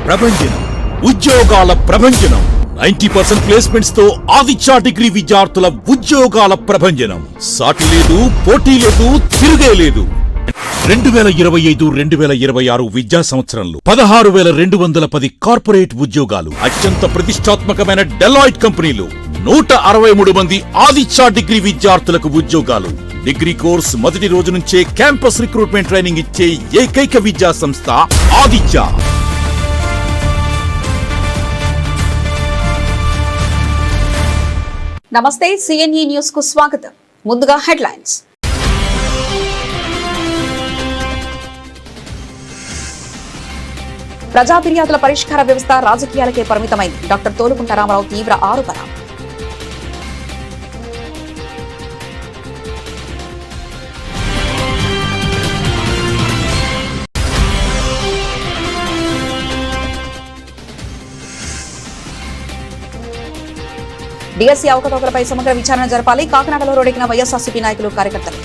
ప్రభంజనం, ఉద్యోగాల ప్రభంజనం. 90% ప్లేస్మెంట్స్ తో ఆదిత్య డిగ్రీ విద్యార్థుల ఉద్యోగాల ప్రభంజనం. సాటి లేదు, పోటీ లేదు, తిరుగే లేదు. 2025-2026 విద్యా సంవత్సరంలో 16,210 కార్పొరేట్ ఉద్యోగాలు. అత్యంత ప్రతిష్టాత్మకమైన డెలాయిట్ కంపెనీలు 163 మంది ఆదిత్య డిగ్రీ విద్యార్థులకు ఉద్యోగాలు. డిగ్రీ కోర్స్ మొదటి రోజు నుంచే క్యాంపస్ రిక్రూట్మెంట్ ట్రైనింగ్ ఇచ్చే ఏకైక విద్యా సంస్థ ఆదిత్య. నమస్తే, సిఎన్ఈ న్యూస్ కు స్వాగతం. ముందుగా హెడ్లైన్స్. ప్రజా ఫిర్యాదుల పరిష్కార వ్యవస్థ రాజకీయాలకే పరిమితమైంది. డాక్టర్ తోలుకుంట రామారావు తీవ్ర ఆరోపణ. డిఎస్సీ అవకతవకలపై సమగ్ర విచారణ జరపాలి. కాకినాడలో రోడెక్కిన వైఎస్ఆర్సీపీ నాయకులు, కార్యకర్తలు.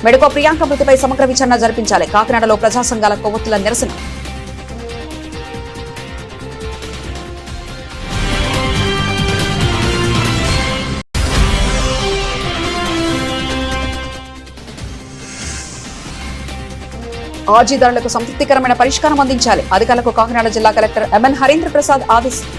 మెడకో ప్రియాంక మృతిపై సమగ్ర విచారణ జరిపించాలి. కాకినాడలో ప్రజా సంఘాల కొవ్వొత్తుల నిరసన. ఆర్జీ ధరలకు సంతృప్తికరమైన పరిష్కారం అందించాలి. అధికారులకు కాకినాడ జిల్లా కలెక్టర్ ఎంఎన్ హరీంద్ర ప్రసాద్ ఆదేశం.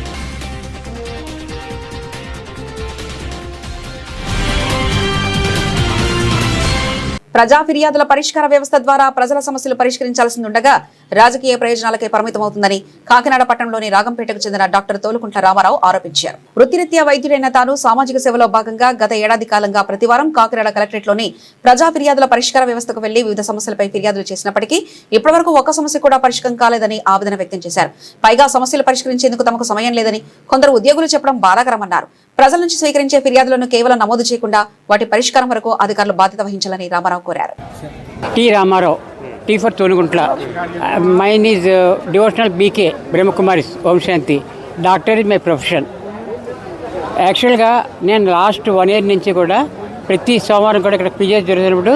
ప్రజా ఫిర్యాదుల పరిష్కార వ్యవస్థ ద్వారా ప్రజల సమస్యలు పరిష్కరించాల్సి ఉండగా రాజకీయ ప్రయోజనాలకే పరిమితమవుతుందని కాకినాడ పట్టణంలోని రాగంపేటకు చెందిన డాక్టర్ తోలుకుంట రామారావు ఆరోపించారు. వృత్తిరీత్యా వైద్యుడైన తాను సామాజిక సేవలో భాగంగా గత ఏడాది కాలంగా ప్రతివారం కాకినాడ కలెక్టరేట్లోని ప్రజా ఫిర్యాదుల పరిష్కార వ్యవస్థకు వెళ్లి వివిధ సమస్యలపై ఫిర్యాదులు చేసినప్పటికీ ఇప్పటివరకు ఒక్క సమస్య కూడా పరిష్కారం కాలేదని ఆవేదన వ్యక్తం చేశారు. పైగా సమస్యలు పరిష్కరించేందుకు తమకు సమయం లేదని కొందరు ఉద్యోగులు చెప్పడం బాధాకరమన్నారు. ప్రజల నుంచి స్వీకరించే ఫిర్యాదులను కేవలం నమోదు చేయకుండా వాటి పరిష్కారం వరకు అధికారులు బాధ్యత వహించాలని రామారావు కోరారు. T Ramarao, tea for తోలుగుంట్ల. Mine is devotional BK Brahma Kumaris వంశాంతి. Doctor is my profession. యాక్చువల్గా నేను లాస్ట్ 1 year నుంచి కూడా ప్రతి సోమవారం కూడా ఇక్కడ పిజిఎస్ జరుగుతున్నప్పుడు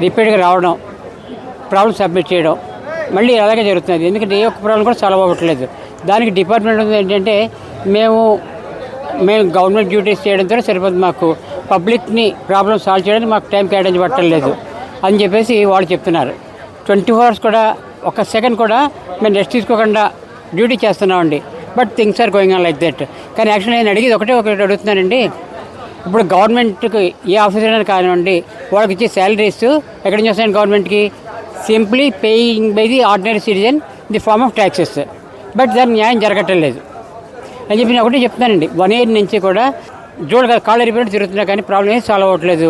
రిపీట్గా రావడం, ప్రాబ్లమ్ సబ్మిట్ చేయడం, మళ్ళీ అలాగే జరుగుతుంది. ఎందుకంటే ఏ ఒక్క ప్రాబ్లం కూడా సాల్వ్ అవ్వట్లేదు. దానికి డిపార్ట్మెంట్ ఏంటంటే మేము గవర్నమెంట్ డ్యూటీస్ చేయడంతో సరిపోతుంది. మాకు పబ్లిక్ని ప్రాబ్లమ్ సాల్వ్ చేయడానికి మాకు టైం కేటాయించబట్టలేదు అని చెప్పేసి వాళ్ళు చెప్తున్నారు. 24 hours కూడా ఒక సెకండ్ కూడా మేము రెస్ట్ తీసుకోకుండా డ్యూటీ చేస్తున్నామండి. But things are going on like that. కానీ యాక్చువల్లీ నేను అడిగేది ఒకటి అడుగుతున్నానండి. ఇప్పుడు గవర్నమెంట్కి ఏ ఆఫీసర్ అయినా కానివ్వండి, వాళ్ళకి ఇచ్చే శాలరీస్ ఎక్కడి నుంచి వస్తాయండి గవర్నమెంట్కి? Simply paying by the ordinary citizen the form of taxes. But దానికి న్యాయం జరగట్లేదు అని చెప్పి నేను ఒకటే చెప్తానండి. 1 year నుంచి కూడా కాళ్ళు రిపేర్ తిరుగుతున్నా కానీ ప్రాబ్లం ఏం సాల్వ్ అవ్వట్లేదు.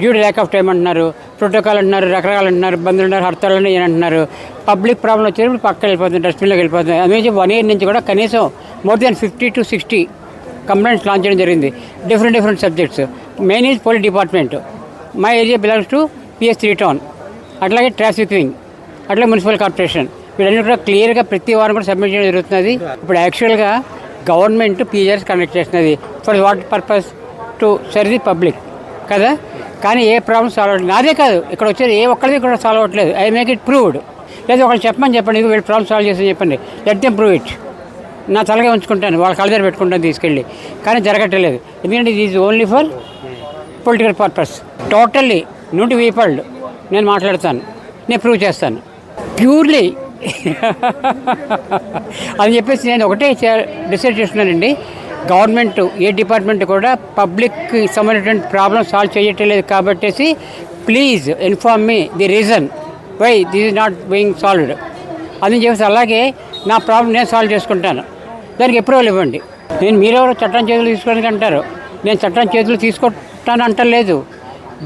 డ్యూటీ ల్యాక్ ఆఫ్ టైం అంటున్నారు, ప్రోటోకాల్ అంటున్నారు, రకరకాలు అంటున్నారు, బంధువులు అంటున్నారు, హర్తాలు అని అంటున్నారు. పబ్లిక్ ప్రాబ్లం వచ్చేటప్పుడు పక్కకి వెళ్ళిపోతుంది, డస్ట్బిన్లోకి వెళ్ళిపోతుంది. అందుకే 1 year నుంచి కూడా కనీసం more than 50 to 60 complaints launch చేయడం జరిగింది. Different subjects. Main is police department. My area belongs to PS3 town. అట్లాగే ట్రాఫిక్ వింగ్, అట్లాగే మున్సిపల్ కార్పొరేషన్. వీళ్ళన్నీ కూడా క్లియర్గా ప్రతి వారం కూడా సబ్మిట్ చేయడం జరుగుతున్నది. ఇప్పుడు యాక్చువల్గా గవర్నమెంట్ పీజర్స్ కండక్ట్ చేస్తున్నది. For what purpose? To serve the public కదా. కానీ ఏ ప్రాబ్లమ్ సాల్వ్ అవ్వట్లేదు. నాదే కాదు, ఇక్కడ వచ్చేది ఏ ఒక్కరిది కూడా సాల్వ్ అవ్వట్లేదు. I make it proved. లేదా ఒకళ్ళు చెప్పండి వీళ్ళు ప్రాబ్లమ్ సాల్వ్ చేసి చెప్పండి, లెట్ దెమ్ ప్రూవ్ ఇట్. నా తలగా ఉంచుకుంటాను, వాళ్ళ కళ్ళ దగ్గర పెట్టుకుంటాను తీసుకెళ్ళి. కానీ జరగట్లేదు. ఎందుకంటే ఇది is only for political purpose. Totally 100% నేను మాట్లాడతాను, నేను ప్రూవ్ చేస్తాను ప్యూర్లీ అని చెప్పేసి నేను ఒకటే డిసైడ్ చేస్తున్నానండి. గవర్నమెంట్ ఏ డిపార్ట్మెంట్ కూడా పబ్లిక్కి సంబంధించినటువంటి ప్రాబ్లమ్ సాల్వ్ చేయట్లేదు కాబట్టి please inform me the reason why this is not being solved అని చెప్పేసి. అలాగే నా ప్రాబ్లం నేను సాల్వ్ చేసుకుంటాను, దానికి అప్రూవల్ ఇవ్వండి. మీరెవరో చట్టం చేతులు తీసుకోవడానికి అంటారు. నేను చట్టం చేతులు తీసుకుంటాను అంటలేదు.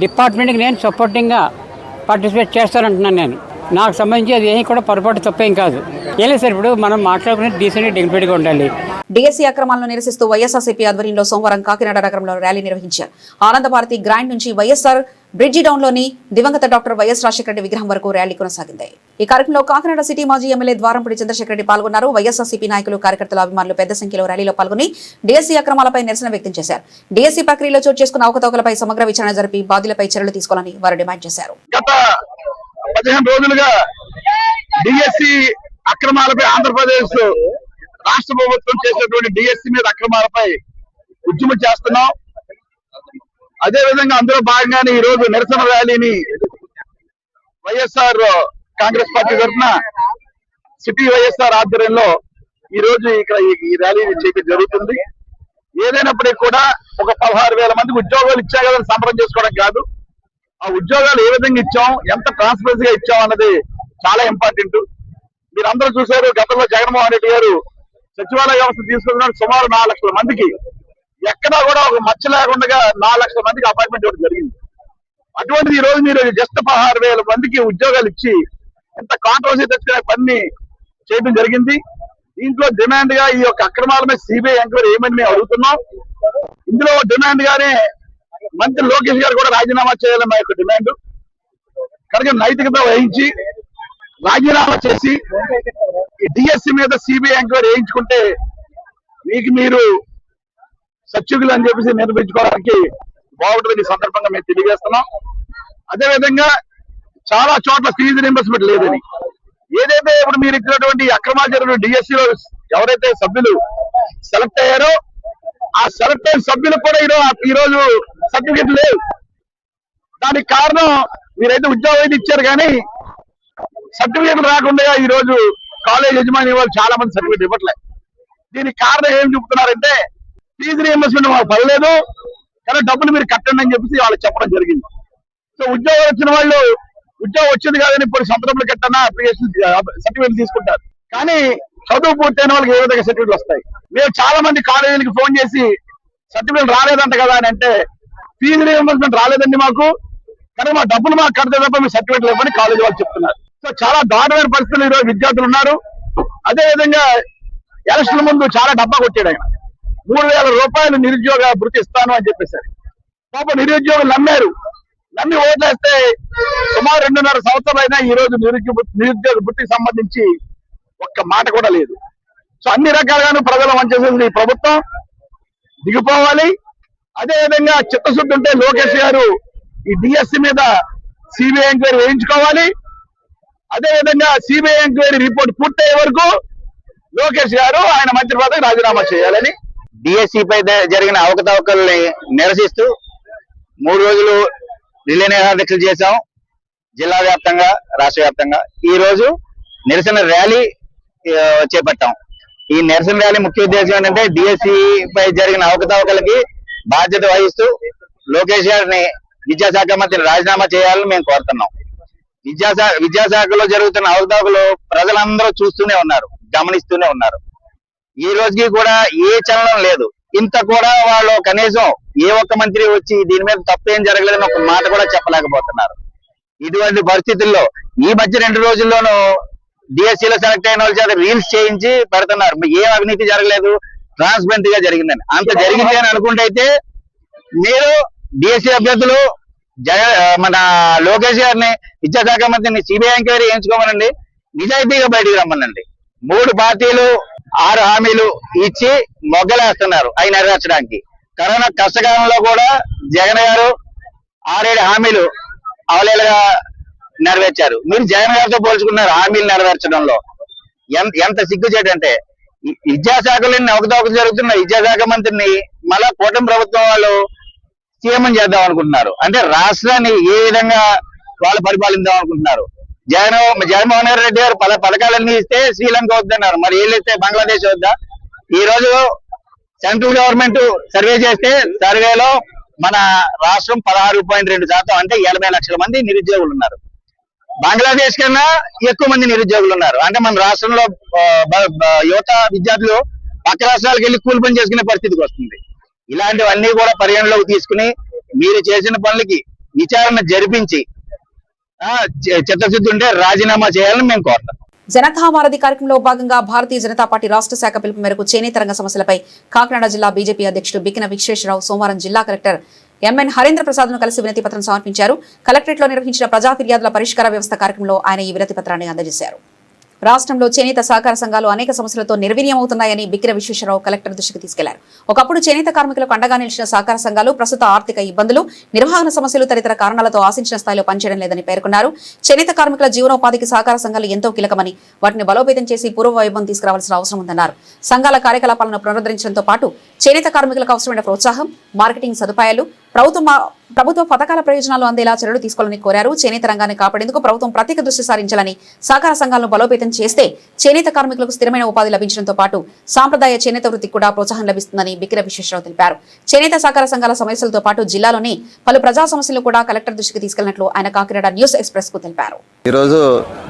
డిపార్ట్మెంట్కి నేను సపోర్టింగ్గా పార్టిసిపేట్ చేస్తానంటున్నాను. నేను నాకు సంబంధించి అది ఏమి కూడా పొరపాటు తప్పేం కాదు. ఏం లేదు సార్, ఇప్పుడు మనం మాట్లాడుకునే డీసెంట్గా డిగ్నిఫైడ్గా ఉండాలి. డిఎస్సీ అక్రమాలను నిరసిస్తూ వైఎస్ఆర్సీపీ ఆధ్వర్యంలో సోమవారం కాకినాడ నగరంలో ర్యాలీ నిర్వహించారు. ఆనందభారతి గ్రాండ్ నుంచి వైఎస్ఆర్ బ్రిడ్జి డౌన్ లోని దివంగత డాక్టర్ వైఎస్ రాజశేఖర రెడ్డి విగ్రహం వరకు ర్యాలీ కొనసాగింది. ఈ కార్యక్రమంలో కాకినాడ సిటీ మాజీ ఎమ్మెల్యే ద్వారంపూడి చంద్రశేఖర రెడ్డి పాల్గొన్నారు. వైఎస్ఆర్సీపీ నాయకులు, కార్యకర్తల అభిమానులు పెద్ద సంఖ్యలో ర్యాలీలో పాల్గొని డిఎస్సీ అక్రమాలపై నిరసన వ్యక్తం చేశారు. డిఎస్సీ ప్రక్రియలో చోటు చేసుకున్న అవకతవకలపై సమగ్ర విచారణ జరిపి బాధ్యులపై చర్యలు తీసుకోవాలని వారు డిమాండ్ చేశారు. గత 15 రోజులుగా డిఎస్సి అక్రమాలపై ఆంధ్రప్రదేశ్ రాష్ట్ర ప్రభుత్వం చేసినటువంటి డిఎస్సి మీద అక్రమాలపై ఉద్యమం చేస్తున్నాం. అదే విధంగా అందులో భాగంగానే ఈ రోజు నిరసన ర్యాలీని వైఎస్ఆర్ కాంగ్రెస్ పార్టీ తరఫున సిటీ వైఎస్ఆర్ ఆధ్వర్యంలో ఈ రోజు ఇక్కడ ఈ ర్యాలీని చేయడం జరుగుతుంది. ఏదైనప్పటికీ కూడా ఒక 16,000 మందికి ఉద్యోగాలు ఇచ్చా కదా సంబరం చేసుకోవడం కాదు. ఆ ఉద్యోగాలు ఏ విధంగా ఇచ్చాం, ఎంత ట్రాన్స్పరెన్సీగా ఇచ్చాం అన్నది చాలా ఇంపార్టెంట్. మీరు అందరూ చూశారు, గతంలో జగన్మోహన్ రెడ్డి గారు సచివాలయ వ్యవస్థ తీసుకున్న సుమారు 4 లక్షల మందికి ఎక్కడా కూడా ఒక మచ్చ లేకుండా 4 లక్షల మందికి అపాయింట్మెంట్ ఇవ్వడం జరిగింది. అటువంటిది ఈ రోజు మీరు జస్ట్ 16,000 మందికి ఉద్యోగాలు ఇచ్చి ఎంత కాంట్రవర్సీ తెచ్చుకునే పని చేయడం జరిగింది. దీంట్లో డిమాండ్ గా ఈ యొక్క అక్రమాల మీద సిబిఐ ఎంక్వైరీ ఏమని మేము అడుగుతున్నాం. ఇందులో డిమాండ్ గానే మంత్రి లోకేష్ గారు కూడా రాజీనామా చేయాలని మా యొక్క డిమాండ్. కనుక నైతికత వహించి రాజీనామా చేసి ఈ డిఎస్సి మీద సిబిఐ ఎంక్వైరీ వేయించుకుంటే మీకు మీరు సత్యుగులు అని చెప్పేసి నిర్మించుకోవడానికి బాగుంటుంది. ఈ సందర్భంగా మేము తెలియజేస్తున్నాం. అదేవిధంగా చాలా చోట్ల ఫీజు రీయింబర్స్మెంట్ లేదని, ఏదైతే ఇప్పుడు మీరు ఇచ్చినటువంటి అక్రమాలు జరిగిన డిఎస్సిలో ఎవరైతే సభ్యులు సెలెక్ట్ అయ్యారో ఆ సెలెక్ట్ అయిన సభ్యులకు కూడా ఈ రోజు సర్టిఫికెట్ లేవు. దానికి కారణం మీరైతే ఉద్యోగం అయితే ఇచ్చారు కానీ సర్టిఫికెట్ రాకుండా ఈ రోజు కాలేజ్ యజమాని వాళ్ళు చాలా మంది సర్టిఫికెట్ ఇవ్వట్లేదు. దీనికి కారణం ఏం చెప్తున్నారంటే ఫీజు రీయింబర్స్మెంట్ మాకు పర్లేదు కానీ డబ్బులు మీరు కట్టండి అని చెప్పేసి వాళ్ళకి చెప్పడం జరిగింది. సో ఉద్యోగం వచ్చిన వాళ్ళు ఉద్యోగం వచ్చింది కాదని ఇప్పుడు సంతకంలో కట్టన్నా అప్లికేషన్ సర్టిఫికెట్ తీసుకుంటారు. కానీ చదువు పూర్తయిన వాళ్ళకి ఏ విధంగా సర్టిఫికెట్లు వస్తాయి? మేము చాలా మంది కాలేజీలకు ఫోన్ చేసి సర్టిఫికెట్ రాలేదంట కదా అని అంటే ఫీజు రీయింబర్స్మెంట్ రాలేదండి మాకు, కానీ మా డబ్బులు మాకు కడితే తప్ప మీ సర్టిఫికెట్ లేవని కాలేజీ వాళ్ళు చెప్తున్నారు. సో చాలా దారుణమైన పరిస్థితులు ఈరోజు విద్యార్థులు ఉన్నారు. అదే విధంగా ఎలక్షన్ ముందు చాలా డబ్బా కొట్టాడు ఆయన. 3,000 రూపాయలు నిరుద్యోగ భృతి ఇస్తాను అని చెప్పేసారు. పాప నిరుద్యోగులు నమ్మి ఓట్లేస్తే సుమారు 2.5 సంవత్సరాలు అయినా ఈ రోజు నిరుద్యోగ భృతికి సంబంధించి ఒక్క మాట కూడా లేదు. సో అన్ని రకాలుగాను ప్రజలు మంచి ప్రభుత్వం దిగిపోవాలి. అదే విధంగా చిత్తశుద్ధి ఉంటే లోకేష్ గారు ఈ డిఎస్సి మీద సిబిఐ ఎంక్వైరీ వేయించుకోవాలి. అదే విధంగా సిబిఐ ఎంక్వైరీ రిపోర్ట్ పూర్తయ్యే వరకు లోకేష్ గారు ఆయన మంత్రి పదవికి రాజీనామా చేయాలని డిఎస్సి పై జరిగిన అవకతవకల్ని నిరసిస్తూ 3 రోజులు రిలే నిరాదీక్షలు చేశాం. జిల్లా వ్యాప్తంగా, రాష్ట్ర వ్యాప్తంగా ఈ రోజు నిరసన ర్యాలీ చేపట్టాం. ఈ నిరసన ర్యాలీ ముఖ్య ఉద్దేశం ఏంటంటే డిఎస్సి పై జరిగిన అవకతవకలకి బాధ్యత వహిస్తూ లోకేష్ గారిని విద్యాశాఖ మంత్రిని రాజీనామా చేయాలని మేము కోరుతున్నాం. విద్యాశాఖలో జరుగుతున్న అవకతవకలు ప్రజలందరూ చూస్తూనే ఉన్నారు, గమనిస్తూనే ఉన్నారు. ఈ రోజుకి కూడా ఏ చలనం లేదు. ఇంత కూడా వాళ్ళు కనీసం ఏ ఒక్క మంత్రి వచ్చి దీని మీద తప్పేం జరగలేదని ఒక మాట కూడా చెప్పలేకపోతున్నారు. ఇటువంటి పరిస్థితుల్లో ఈ మధ్య 2 రోజుల్లోనూ డిఎస్సీలో సెలెక్ట్ అయిన వాళ్ళ చేత రీల్స్ చేయించి పెడుతున్నారు. ఏం అవినీతి జరగలేదు, ట్రాన్స్పరెంట్ గా జరిగిందని. అంత జరిగింది అని అనుకుంటే అయితే మీరు డిఎస్సీ అభ్యర్థులు మన లోకేష్ గారిని, విద్యాశాఖ మంత్రిని సిబిఐ ఎంక్వైరీ చేయించుకోమనండి, నిజాయితీగా బయటికి రమ్మనండి. 3 పార్టీలు 6 హామీలు ఇచ్చి మొగ్గలేస్తున్నారు అవి నెరవేర్చడానికి. కరోనా కష్టకాలంలో కూడా జగన్ గారు 6-7 హామీలు అవలేలుగా నెరవేర్చారు. మీరు జగన్ గారితో పోల్చుకున్నారు హామీలు నెరవేర్చడంలో. ఎంత సిగ్గుచేటంటే విద్యాశాఖలో అవకతవకలు జరుగుతున్న విద్యాశాఖ మంత్రిని మళ్ళా కూటమి ప్రభుత్వం వాళ్ళు సీఎం చేద్దాం అనుకుంటున్నారు. అంటే రాష్ట్రాన్ని ఏ విధంగా వాళ్ళు పరిపాలిద్దాం అనుకుంటున్నారు. జగన్మోహన్ రెడ్డి గారు పథకాలన్నీ ఇస్తే శ్రీలంక వద్దన్నారు, మరి ఏళ్ళు ఇస్తే బంగ్లాదేశ్ వద్దా? ఈ రోజు సెంట్రల్ గవర్నమెంట్ సర్వే చేస్తే సర్వేలో మన రాష్ట్రం 16.2% అంటే 80 లక్షల మంది నిరుద్యోగులు ఉన్నారు. బంగ్లాదేశ్ కన్నా ఎక్కువ మంది నిరుద్యోగులు ఉన్నారు. అంటే మన రాష్ట్రంలో యువత విద్యార్థులు పక్క రాష్ట్రాలకు వెళ్ళి కూలి పని చేసుకునే పరిస్థితికి వస్తుంది. ఇలాంటివన్నీ కూడా పరిగణలోకి తీసుకుని మీరు చేసిన పనులకి విచారణ జరిపించి చిత్తశుద్ధి ఉంటే రాజీనామా చేయాలని మేము కోరుతాం. జనతా వారధి కార్యక్రమంలో భాగంగా భారతీయ జనతా పార్టీ రాష్ట్ర శాఖ పిలుపు మేరకు చేనేత రంగ సమస్యలపై కాకినాడ జిల్లా బీజేపీ అధ్యక్షుడు బిక్కిన విశ్వేశ్వరరావు సోమవారం జిల్లా కలెక్టర్ ఎంఎన్ హరేంద్ర ప్రసాద్ ను కలిసి వినతి పత్రం సమర్పించారు. కలెక్టరేట్ లో నిర్వహించిన ప్రజా ఫిర్యాదుల పరిష్కార వ్యవస్థ కార్యక్రమంలో ఆయన ఈ వినతి పత్రాన్ని అందజేశారు. రాష్ట్రంలో చేనేత సహకార సంఘాలు అనేక సమస్యలతో నిర్వీర్యమవుతున్నాయని బిక్కిన విశ్వేశ్వరరావు కలెక్టర్ దృష్టికి తీసుకెళ్లారు. ఒకప్పుడు చేనేత కార్మికులకు అండగా నిలిచిన సహకార సంఘాలు ప్రస్తుత ఆర్థిక ఇబ్బందులు, నిర్వహణ సమస్యలు తదితర కారణాలతో ఆశించిన స్థాయిలో పనిచేయడం లేదని పేర్కొన్నారు. చేనేత కార్మికుల జీవనోపాధికి సహకార సంఘాలు ఎంతో కీలకమని, వాటిని బలోపేతం చేసి పూర్వ వైభవం తీసుకురావాల్సిన అవసరం ఉందన్నారు. సంఘాల కార్యకలాపాలను పునరుద్ధరించడంతో పాటు చేనేత కార్మికులకు అవసరమైన ప్రోత్సాహం, మార్కెటింగ్ సదుపాయాలు, ప్రభుత్వ పథకాల ప్రయోజనాలు అందేలా చర్యలు తీసుకోవాలని కోరారు. చేనేత రంగాన్ని కాపాడేందుకు ప్రభుత్వం ప్రత్యేక దృష్టి సారించాలని, సహకార సంఘాలను బలోపేతం చేస్తే చేనేత కార్మికులకు స్థిరమైన ఉపాధి లభించడంతో పాటు సాంప్రదాయ చేనేత వృత్తికి కూడా ప్రోత్సాహం లభిస్తుందని బిక్కిన విశ్వేశ్వరరావు తెలిపారు. చేనేత సహకార సంఘాల సమస్యలతో పాటు జిల్లాలోని పలు ప్రజా సమస్యలు కూడా కలెక్టర్ దృష్టికి తీసుకెళ్లినట్లు ఆయన కాకినాడ న్యూస్ ఎక్స్ప్రెస్ కు తెలిపారు. ఈరోజు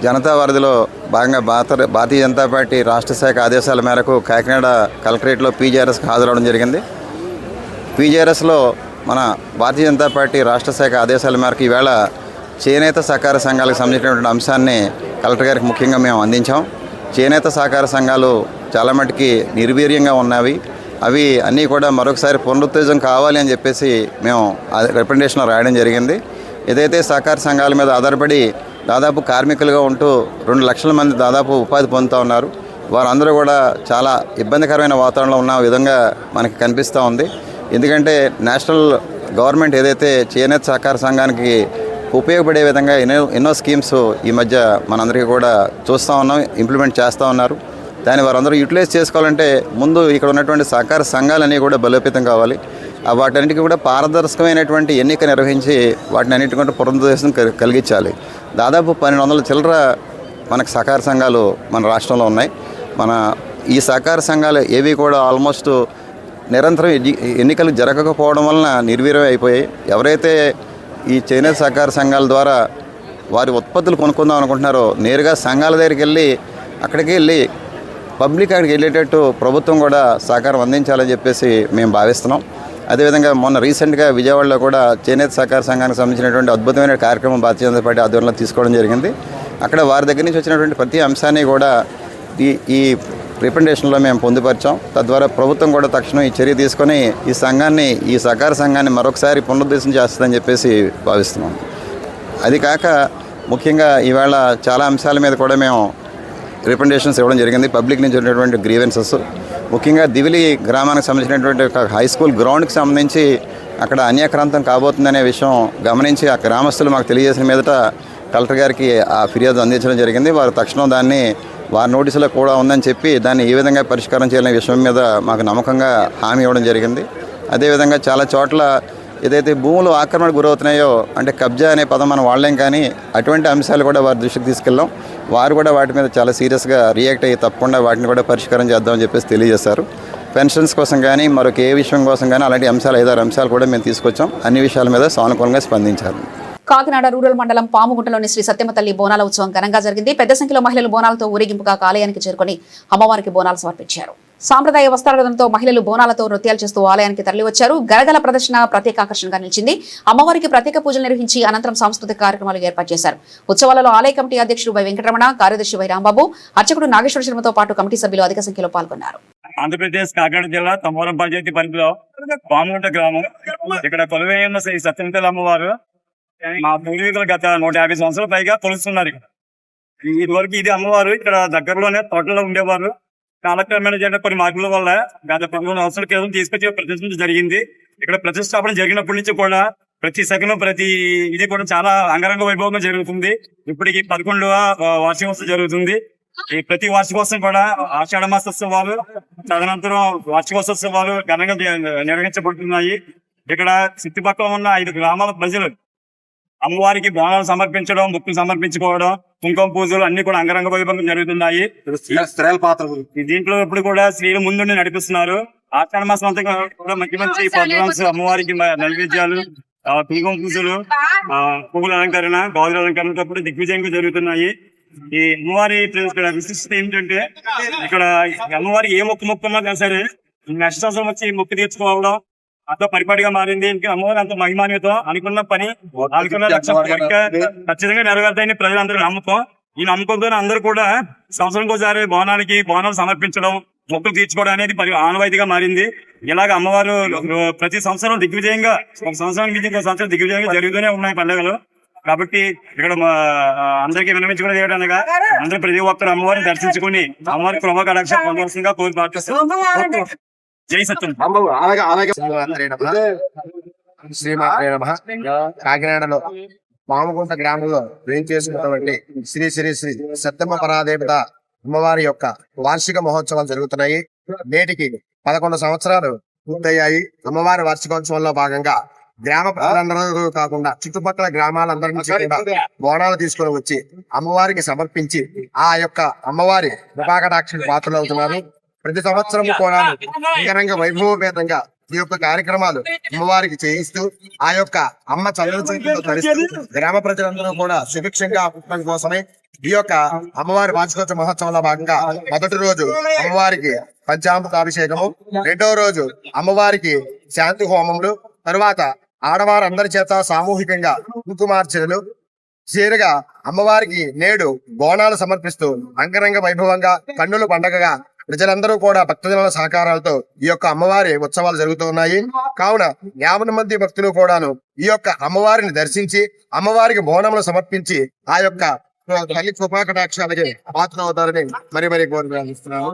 జనతా వారధిలో భాగంగా భారతీయ జనతా పార్టీ రాష్ట్ర శాఖ ఆదేశాల మేరకు కాకినాడ కలెక్టరేట్లో పీజీఆర్ఎస్కి హాజరవడం జరిగింది. పీజీఆర్ఎస్లో మన భారతీయ జనతా పార్టీ రాష్ట్ర శాఖ ఆదేశాల మేరకు ఈవేళ చేనేత సహకార సంఘాలకు సంబంధించినటువంటి అంశాన్ని కలెక్టర్ గారికి ముఖ్యంగా మేము అందించాం. చేనేత సహకార సంఘాలు చాలా మటుకి నిర్వీర్యంగా ఉన్నవి. అవి అన్నీ కూడా మరొకసారి పునరుత్తేజం కావాలి అని చెప్పేసి మేము రిప్రజెంటేషన్లో రాయడం జరిగింది. ఏదైతే సహకార సంఘాల మీద ఆధారపడి దాదాపు కార్మికులుగా ఉంటూ 2 లక్షల మంది దాదాపు ఉపాధి పొందుతూ ఉన్నారు. వారందరూ కూడా చాలా ఇబ్బందికరమైన వాతావరణంలో ఉన్న విధంగా మనకి కనిపిస్తూ ఉంది. ఎందుకంటే నేషనల్ గవర్నమెంట్ ఏదైతే చేనేత సహకార సంఘానికి ఉపయోగపడే విధంగా ఎన్నో స్కీమ్స్ ఈ మధ్య మనందరికీ కూడా చూస్తూ ఉన్నాం, ఇంప్లిమెంట్ చేస్తూ ఉన్నారు. దాన్ని వారందరూ యూటిలైజ్ చేసుకోవాలంటే ముందు ఇక్కడ ఉన్నటువంటి సహకార సంఘాలన్నీ కూడా బలోపేతం కావాలి. వాటన్నిటికీ కూడా పారదర్శకమైనటువంటి ఎన్నిక నిర్వహించి వాటిని అన్నింటి కూడా పునరుద్ధరణ కలిగించాలి. దాదాపు 1200 చిల్లర మనకు సహకార సంఘాలు మన రాష్ట్రంలో ఉన్నాయి. ఈ సహకార సంఘాలు ఏవి కూడా ఆల్మోస్ట్ నిరంతరం ఎన్నికలు జరగకపోవడం వలన నిర్వీర్యం అయిపోయాయి. ఎవరైతే ఈ చేనేత సహకార సంఘాల ద్వారా వారి ఉత్పత్తులు కొనుక్కుందాం అనుకుంటున్నారో నేరుగా సంఘాల దగ్గరికి వెళ్ళి అక్కడికి వెళ్ళి పబ్లిక్ అక్కడికి వెళ్ళేటట్టు ప్రభుత్వం కూడా సహకారం అందించాలని చెప్పేసి మేము భావిస్తున్నాం. అదేవిధంగా మొన్న రీసెంట్గా విజయవాడలో కూడా చేనేత సహకార సంఘానికి సంబంధించినటువంటి అద్భుతమైన కార్యక్రమం భారతీయ జనతా పార్టీ ఆధ్వర్యంలో తీసుకోవడం జరిగింది. అక్కడ వారి దగ్గర నుంచి వచ్చినటువంటి ప్రతి అంశాన్ని కూడా ఈ రిప్రజెంటేషన్లో మేము పొందుపరిచాం. తద్వారా ప్రభుత్వం కూడా తక్షణం ఈ చర్య తీసుకొని ఈ సహకార సంఘాన్ని మరొకసారి పునరుద్ధరణ చేస్తుందని చెప్పేసి భావిస్తున్నాం. అది కాక ముఖ్యంగా ఈవేళ చాలా అంశాల మీద కూడా మేము రిప్రజెంటేషన్స్ ఇవ్వడం జరిగింది. పబ్లిక్ నుంచి ఉన్నటువంటి గ్రీవెన్సెస్, ముఖ్యంగా దివిలి గ్రామానికి సంబంధించినటువంటి ఒక హై స్కూల్ గ్రౌండ్కి సంబంధించి అక్కడ అన్యాక్రాంతం కాబోతుందనే విషయం గమనించి ఆ గ్రామస్తులు మాకు తెలియజేసిన మీదట కలెక్టర్ గారికి ఆ ఫిర్యాదు అందించడం జరిగింది. వారు తక్షణం దాన్ని వారి నోటీసులో కూడా ఉందని చెప్పి దాన్ని ఏ విధంగా పరిష్కారం చేయాలనే విషయం మీద మాకు నమ్మకంగా హామీ ఇవ్వడం జరిగింది. అదేవిధంగా చాలా చోట్ల ఏదైతే భూములు ఆక్రమణకు గురవుతున్నాయో, అంటే కబ్జా అనే పదం మనం వాడలేం, కానీ అటువంటి అంశాలు కూడా వారి దృష్టికి తీసుకెళ్ళాం. వారు కూడా వాటి మీద చాలా సీరియస్గా రియాక్ట్ అయ్యి తప్పకుండా వాటిని కూడా పరిష్కారం చేద్దామని చెప్పేసి తెలియజేశారు. పెన్షన్స్ కోసం కానీ మరొక ఏ విషయం కోసం కానీ అలాంటి అంశాలు 5-6 అంశాలు కూడా మేము తీసుకొచ్చాం. అన్ని విషయాల మీద సానుకూలంగా స్పందించారు. కాకినాడ రూరల్ మండలం పాముగుంటలోని శ్రీ సత్యమ్మ తల్లి బోనాల ఉత్సవం ఘనంగా జరిగింది. పెద్ద సంఖ్యలో మహిళలు బోనాలతో ఊరేగింపుగా ఆలయానికి చేరుకుని అమ్మవారికి బోనాలు సమర్పించారు. సాంప్రదాయ వస్త్రాలతో మహిళలు బోనాలతో నృత్యాలు చేస్తూ ఆలయానికి తరలివచ్చారు. గరగల ప్రదర్శన ప్రత్యేక ఆకర్షణగా నిలిచింది. అమ్మవారికి ప్రత్యేక పూజలు నిర్వహించి అనంతరం సాంస్కృతిక కార్యక్రమాలు ఏర్పాటు చేశారు. ఉత్సవాలలో ఆలయ కమిటీ అధ్యక్షుడు వై వెంకటరమణ, కార్యదర్శి వై రాంబాబు, అర్చకుడు నాగేశ్వర శర్మతో పాటు కమిటీ సభ్యులు అధిక సంఖ్యలో పాల్గొన్నారు. ఆంధ్రప్రదేశ్ కాకినాడ జిల్లా తమ్మవరం పంచాయతీ పరిధిలో పాముగుంట గ్రామం. ఇక్కడ కొలువైన శ్రీ సత్యమ్మ తల్లి అమ్మవారు మా పూర్వీకులు గత 150 సంవత్సరాల పైగా కొలుస్తున్నారు. ఇదివరకు ఇది అమ్మవారు ఇక్కడ దగ్గరలోనే తోటలో ఉండేవారు. కాలక్రమేణా జరిగిన కొన్ని మార్పుల వల్ల గత 15 సంవత్సరాల క్రితం తీసుకొచ్చి ప్రతిష్ఠ జరిగింది. ఇక్కడ ప్రతిష్టాపన జరిగినప్పటి నుంచి కూడా ప్రతి సెకండ్ ప్రతి ఇది కూడా చాలా అంగరంగ వైభవంగా జరుగుతుంది. ఇప్పటికి 11వ వార్షికోత్సవం జరుగుతుంది. ఈ ప్రతి వార్షికోత్సవం కూడా ఆషాఢ మాసోత్సవాలు, తదనంతరం వార్షికోత్సవాలు ఘనంగా నిర్వహించబడుతున్నాయి. ఇక్కడ చుట్టుపక్కల ఉన్న 5 గ్రామాల ప్రజలు అమ్మవారికి బోనాలు సమర్పించడం, ముక్కులు సమర్పించుకోవడం, కుంకుమ పూజలు అన్ని కూడా అంగరంగ వైభవంగా జరుగుతున్నాయి. దీంట్లో ఇప్పుడు కూడా స్త్రీలు ముందుండి నడిపిస్తున్నారు. ఆషాఢ మాసం అంతా కూడా మంచి మంచి ప్రోగ్రామ్స్, అమ్మవారికి నైవేద్యాలు, కుంకుమ పూజలు, పువ్వుల అలంకరణ, గాజుల అలంకరణతో కూడా దిగ్విజయంగా జరుగుతున్నాయి. ఈ అమ్మవారి విశిష్టత ఏంటంటే ఇక్కడ అమ్మవారికి ఏ మొక్కున్నా సరే నెక్స్ట్ సంవత్సరం వచ్చి మొక్కు తీర్చుకోవడం అంత పరిపాటిగా మారింది. ఇంకా అమ్మవారు అంత మహిమాన్యతో అనుకున్న పని అనుకున్న లక్ష్యం ఖచ్చితంగా నెరవేరుతాయని ప్రజలందరూ నమ్మకం. ఈ నమ్మకంతో అందరూ కూడా సంవత్సరంకి ఒకసారి బోనాలు సమర్పించడం, మొక్కులు తీర్చుకోవడం అనేది ఆనవాయితీగా మారింది. ఇలాగ అమ్మవారు ప్రతి సంవత్సరం దిగ్విజయంగా, ఒక సంవత్సరానికి ఇంకో సంవత్సరం దిగ్విజయంగా జరుగుతూనే ఉన్నాయి పండుగలు. కాబట్టి ఇక్కడ అందరికీ విన్నవించుకునేది ఏంటనగా అందరూ ప్రతి ఒక్కరు అమ్మవారిని దర్శించుకుని అమ్మవారి కృపా కటాక్షం పొందవలసిందిగా కోరి ప్రార్థిస్తున్నాం. జై సత్యం. శ్రీమాత్రే నమః. కాకినాడలో పాముగుంట గ్రామంలో వేయించేసినటువంటి శ్రీ శ్రీ శ్రీ సత్యమ్మ పరాదేవత అమ్మవారి యొక్క వార్షిక మహోత్సవాలు జరుగుతున్నాయి. నేటికి 11 సంవత్సరాలు పూర్తయ్యాయి. అమ్మవారి వార్షికోత్సవంలో భాగంగా గ్రామ ప్రజలందరూ కాకుండా చుట్టుపక్కల గ్రామాలందరి నుంచి కూడా బోనాలు తీసుకుని వచ్చి అమ్మవారికి సమర్పించి ఆ యొక్క అమ్మవారి కృపాకటాక్ష పాత్రలు అవుతున్నారు. ప్రతి సంవత్సరం కూడా అంగరంగ వైభవపేతంగా ఈ యొక్క కార్యక్రమాలు అమ్మవారికి చేయిస్తూ ఆ యొక్క అమ్మ చల్లచూపులతో తరిస్తూ గ్రామ ప్రజలందరూ కూడా సుభిక్షంగా ఉండడం కోసమే ఈ యొక్క అమ్మవారి వార్షికోత్సవ మహోత్సవంలో భాగంగా మొదటి రోజు అమ్మవారికి పంచామృతాభిషేకము, రెండవ రోజు అమ్మవారికి శాంతి హోమములు, తరువాత ఆడవారందరి చేత సామూహికంగా కుంకుమార్చనలు చేరుగా అమ్మవారికి నేడు బోనాలు సమర్పిస్తూ అంగరంగ వైభవంగా కన్నుల పండగగా ప్రజలందరూ కూడా భక్తజనుల సహకారాలతో ఈ యొక్క అమ్మవారి ఉత్సవాలు జరుగుతూ ఉన్నాయి. కావున 50 మంది భక్తులు కూడాను ఈ యొక్క అమ్మవారిని దర్శించి అమ్మవారికి బోనములు సమర్పించి ఆ యొక్క తల్లి కృపాకటాక్షాలకి పాత్ర అవుతారని మరి కోరి ప్రార్థిస్తున్నాము.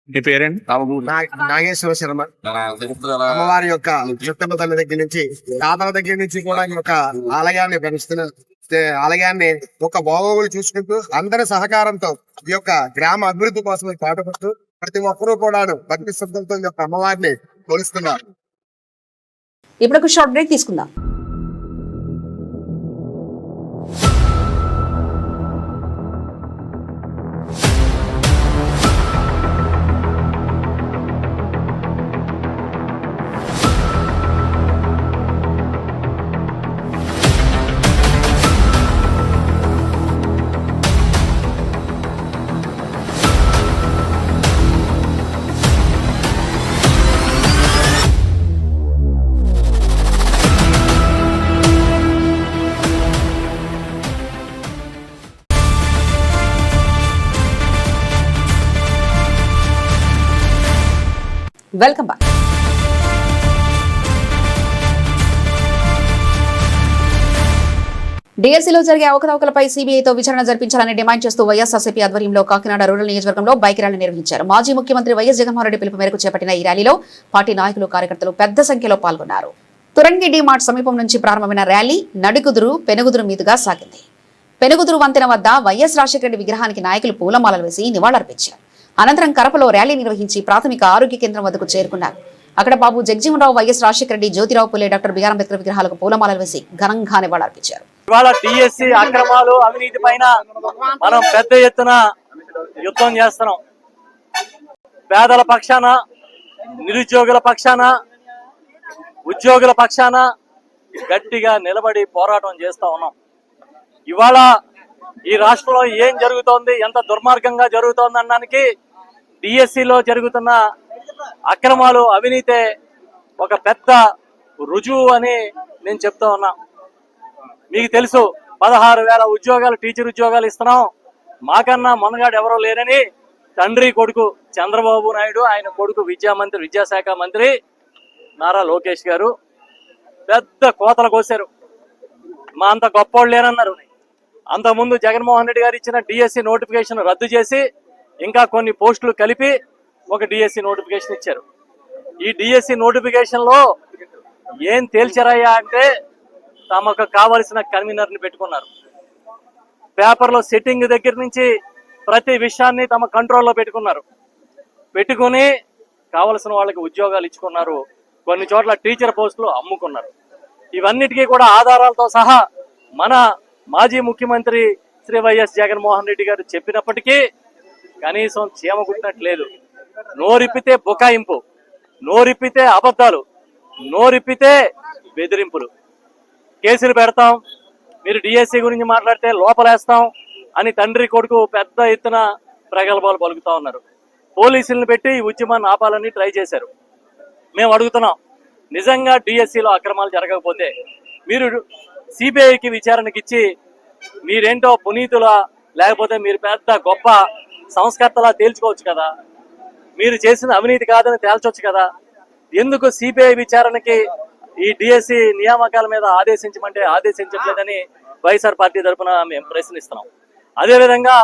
మీ పేరేంటి? నాగేశ్వర శర్మ. అమ్మవారి యొక్క సత్యమ్మ తల్లి దగ్గర నుంచి తాతల దగ్గర నుంచి కూడా ఈ యొక్క ఆలయాన్ని పెంచుతున్న ఆలయాన్ని ఒక బాగోగులు చూసుకుంటూ అందరి సహకారంతో ఈ యొక్క గ్రామ అభివృద్ధి కోసం పాటుపడుతూ ప్రతి ఒక్కరూ కూడా భక్తి శ్రద్ధలతో ఈ యొక్క అమ్మవారిని కొలుస్తున్నారు. ఇప్పుడు ఒక షార్ట్ బ్రేక్ తీసుకుందాం. Welcome back. డిఎస్సీలో జరిగే అవకతవకలపై సీబీఐతో విచారణ జరిపించాలని డిమాండ్ చేస్తూ వైఎస్ఆర్సీపీ ఆధ్వర్యంలో కాకినాడ రూరల్ నియోజకవర్గంలో బైక్ ర్యాలీ నిర్వహించారు. మాజీ ముఖ్యమంత్రి వైఎస్ జగన్మోహన్ రెడ్డి పిలుపు మేరకు చేపట్టిన ఈ ర్యాలీలో పార్టీ నాయకులు, కార్యకర్తలు పెద్ద సంఖ్యలో పాల్గొన్నారు. తురంగి డి మార్ట్ సమీపం నుంచి ప్రారంభమైన ర్యాలీ నడుకుదురు, పెనుగుదురు మీదుగా సాగింది. పెనుగుదురు వంతెన వద్ద వైఎస్ రాజశేఖర రెడ్డి విగ్రహానికి నాయకులు పూలమాలలు వేసి నివాళులర్పించారు. అనంతరం కరపలో ర్యాలీ నిర్వహించి ప్రాథమిక ఆరోగ్య కేంద్రం వద్దకు చేరుకున్నారు. అక్కడ బాబు Jagjivan Rao, YS Rajasekhara Reddy, Jyotirao Phule, doctor BR Ambedkar విగ్రహాలకు పూలమాలలు వేసి ఘనంగా నివాళులర్పించారు. ఇవాళ డిఎస్సి అక్రమాలు, అవినీతి పైన మనం పెద్ద ఎత్తున యుద్ధం చేస్తున్నాం. పేదల పక్షాన, నిరుద్యోగుల పక్షాన, ఉద్యోగుల పక్షాన గట్టిగా నిలబడి పోరాటం చేస్తా ఉన్నాం. ఇవాళ ఈ రాష్ట్రంలో ఏం జరుగుతోంది, ఎంత దుర్మార్గంగా జరుగుతోంది అనడానికి డిఎస్సిలో జరుగుతున్న అక్రమాలు, అవినీతే ఒక పెద్ద రుజువు అని నేను చెప్తా ఉన్నా. మీకు తెలుసు 16,000 ఉద్యోగాలు, టీచర్ ఉద్యోగాలు ఇస్తున్నాం. మాకన్నా మనగాడు ఎవరో లేరని తండ్రి కొడుకు చంద్రబాబు నాయుడు, ఆయన కొడుకు విద్యాశాఖ మంత్రి నారా లోకేష్ గారు పెద్ద కోతలు కోసారు. మా అంత గొప్పోళ్ళు లేరన్నారు. అంతకుముందు జగన్మోహన్ రెడ్డి గారు ఇచ్చిన డిఎస్సి నోటిఫికేషన్ రద్దు చేసి ఇంకా కొన్ని పోస్టులు కలిపి ఒక డిఎస్సి నోటిఫికేషన్ ఇచ్చారు. ఈ డిఎస్సి నోటిఫికేషన్ లో ఏం తేల్చారయ్యా అంటే తమకు కావలసిన కన్వీనర్ని పెట్టుకున్నారు. పేపర్లో సెట్టింగ్ దగ్గర నుంచి ప్రతి విషయాన్ని తమ కంట్రోల్లో పెట్టుకుని కావలసిన వాళ్ళకి ఉద్యోగాలు ఇచ్చుకున్నారు. కొన్ని చోట్ల టీచర్ పోస్టులు అమ్ముకున్నారు. ఇవన్నిటికీ కూడా ఆధారాలతో సహా మన మాజీ ముఖ్యమంత్రి శ్రీ వైఎస్ జగన్మోహన్ రెడ్డి గారు చెప్పినప్పటికీ కనీసం చీమ కుట్టినట్లేదు. నోరిప్పితే బుకాయింపు, నోరిప్పితే అబద్ధాలు, నోరిప్పితే బెదిరింపులు. కేసులు పెడతాం, మీరు డిఎస్సి గురించి మాట్లాడితే లోపలేస్తాం అని తండ్రి కొడుకు పెద్ద ఎత్తున ప్రగల్భాలు పలుకుతా ఉన్నారు. పోలీసులను పెట్టి ఈ ఉద్యమాన్ని ఆపాలని ట్రై చేశారు. మేము అడుగుతున్నాం, నిజంగా డిఎస్సిలో అక్రమాలు జరగకపోతే మీరు సిబిఐకి విచారణకి ఇచ్చి మీరేంటో పునీతుల లేకపోతే మీరు పెద్ద గొప్ప సంస్కర్తలా తేల్చుకోవచ్చు కదా, మీరు చేసిన అవినీతి కాదని తేల్చొచ్చు కదా. ఎందుకు సిబిఐ విచారణకి ఈ డిఎస్సి నియామకాల మీద ఆదేశించట్లేదని వైఎస్ఆర్ పార్టీ తరఫున మేము ప్రశ్నిస్తున్నాం. అదేవిధంగా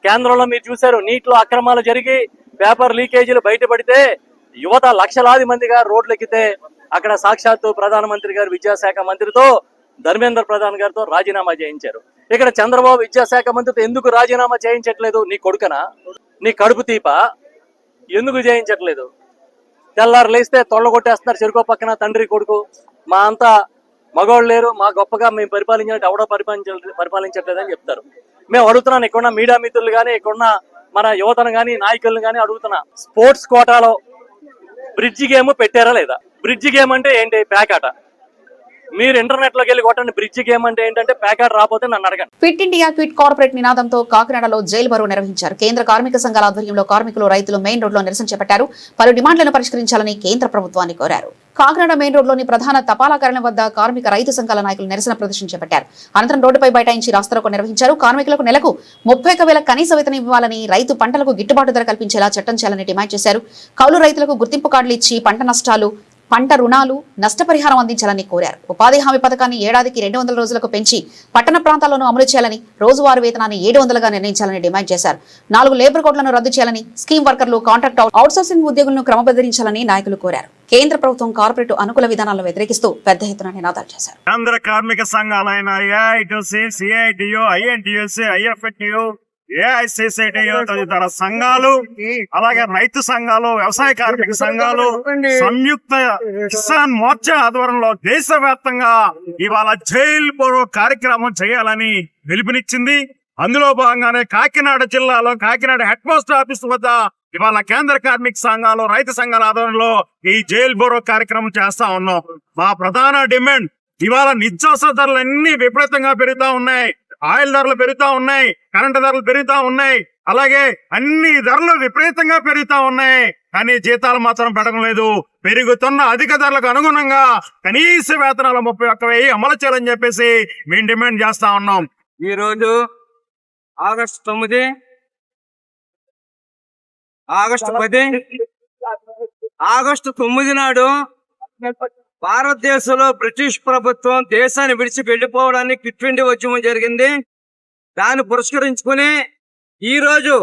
కేంద్రంలో మీరు చూశారు, నీటిలో అక్రమాలు జరిగి పేపర్ లీకేజీలు బయటపడితే యువత లక్షలాది మందిగా రోడ్లెక్కితే అక్కడ సాక్షాత్తు ప్రధానమంత్రి గారు విద్యాశాఖ మంత్రితో ధర్మేంద్ర ప్రధాన్ గారితో రాజీనామా చేయించారు. ఇక్కడ చంద్రబాబు విద్యాశాఖ మంత్రితో ఎందుకు రాజీనామా చేయించట్లేదు? నీ కొడుకనా, నీ కడుపు తీప, ఎందుకు చేయించట్లేదు? తెల్లారు లేస్తే తొళ్ళ కొట్టేస్తున్నారు చెరుకో పక్కన తండ్రి కొడుకు. మా అంతా మగవాళ్ళు లేరు, మా గొప్పగా మేము పరిపాలించినట్టు ఎవడో పరిపాలించట్లేదని చెప్తారు. మేము అడుగుతున్నాను, ఇక్కడున్న మీడియా మిత్రులు కానీ, ఇక్కడున్న మన యువతను కానీ, నాయకులను కానీ అడుగుతున్నా, స్పోర్ట్స్ కోటాలో బ్రిడ్జి గేమ్ పెట్టారా లేదా? బ్రిడ్జి గేమ్ అంటే ఏంటి? ప్యాకాట. మీరు ఇంటర్నెట్ లోకి వెళ్ళి కొట్టండి, బ్రిడ్జి గేమ్ అంటే ఏంటంటే ప్యాకాట. రాకపోతే నన్ను అడగండి. క్విట్ ఇండియా క్విట్ కార్పొరేట్ నినాదంతో కాకినాడలో జైలు బరువు నిర్వహించారు. కేంద్ర కార్మిక సంఘాల ఆధ్వర్యంలో కార్మికులు, రైతులు మెయిన్ రోడ్ లో నిరసన చేపట్టారు. పలు డిమాండ్లను పరిష్కరించాలని కేంద్ర ప్రభుత్వాన్ని కోరారు. కాకినాడ మెయిన్ రోడ్ లోని ప్రధాన తపాలా కార్యాలయం వద్ద కార్మిక, రైతు సంఘాల నాయకులు నిరసన ప్రదర్శన చేపట్టారు. అనంతరం రోడ్డుపై బైఠాయించి రాస్తారోకో నిర్వహించారు. కార్మికులకు నెలకు 31,000 కనీస వేతనం ఇవ్వాలని, రైతు పంటలకు గిట్టుబాటు ధర కల్పించేలా చట్టం చేయాలని డిమాండ్ చేశారు. కౌలు రైతులకు గుర్తింపు కార్డులు ఇచ్చి పంట నష్టాలు, పంట రుణాలు, నష్టపరిహారం అందించాలని కోరారు. ఉపాధి హామీ పథకాన్ని ఏడాదికి 200 రోజులకు పెంచి పట్టణ ప్రాంతాల్లోనూ అమలు చేయాలని, రోజువారీ వేతనాన్ని 700గా నిర్ణయించాలని డిమాండ్ చేశారు. 4 లేబర్ కోడ్లను రద్దు చేయాలని, స్కీమ్ వర్కర్లు, కాంట్రాక్ట్ అవుట్సోర్సింగ్ ఉద్యోగులను క్రమబద్ధరించాలని నాయకులు కోరారు. కేంద్ర ప్రభుత్వం కార్పొరేట్ అనుకూల విధానాలను వ్యతిరేకిస్తూ పెద్ద ఎత్తున నినాదాలు చేశారు. కేంద్ర కార్మిక సంఘాలైన AITC, CITU, INTUC, IFTU, AICCTU తదితర సంఘాలు, అలాగే రైతు సంఘాలు, వ్యవసాయ కార్మిక సంఘాలు, సంయుక్త కిసాన్ మోర్చా ఆధ్వర్యంలో దేశవ్యాప్తంగా ఇవాళ జైల్ బరో కార్యక్రమం చేయాలని పిలుపునిచ్చింది. అందులో భాగంగానే కాకినాడ జిల్లాలో కాకినాడ హెడ్ పోస్ట్ ఆఫీస్ వద్ద ఇవాళ కేంద్ర కార్మిక సంఘాలు, రైతు సంఘాల ఆధ్వర్యంలో ఈ జైల్ బరో కార్యక్రమం చేస్తా ఉన్నాం. మా ప్రధాన డిమాండ్ ఇవాళ నిత్యావసర ధరలన్నీ విపరీతంగా పెరుగుతా ఉన్నాయి. ఆయిల్ ధరలు పెరుగుతా ఉన్నాయి, కరెంటు ధరలు పెరుగుతా ఉన్నాయి, అలాగే అన్ని ధరలు విపరీతంగా పెరుగుతా ఉన్నాయి. కానీ జీతాలు మాత్రం పెరగడం లేదు. పెరుగుతున్న అధిక ధరలకు అనుగుణంగా కనీస వేతనాలు 31,000 అమలు చేయాలని చెప్పేసి మేము డిమాండ్ చేస్తా ఉన్నాం. ఈ రోజు ఆగస్టు 9, ఆగస్టు 10, ఆగస్టు 9 నాడు భారతదేశంలో బ్రిటిష్ ప్రభుత్వం దేశాన్ని విడిచి వెళ్లిపోవడానికి క్విట్ ఇండియా ఉద్యమం జరిగింది. దాన్ని పురస్కరించుకుని ఈ రోజు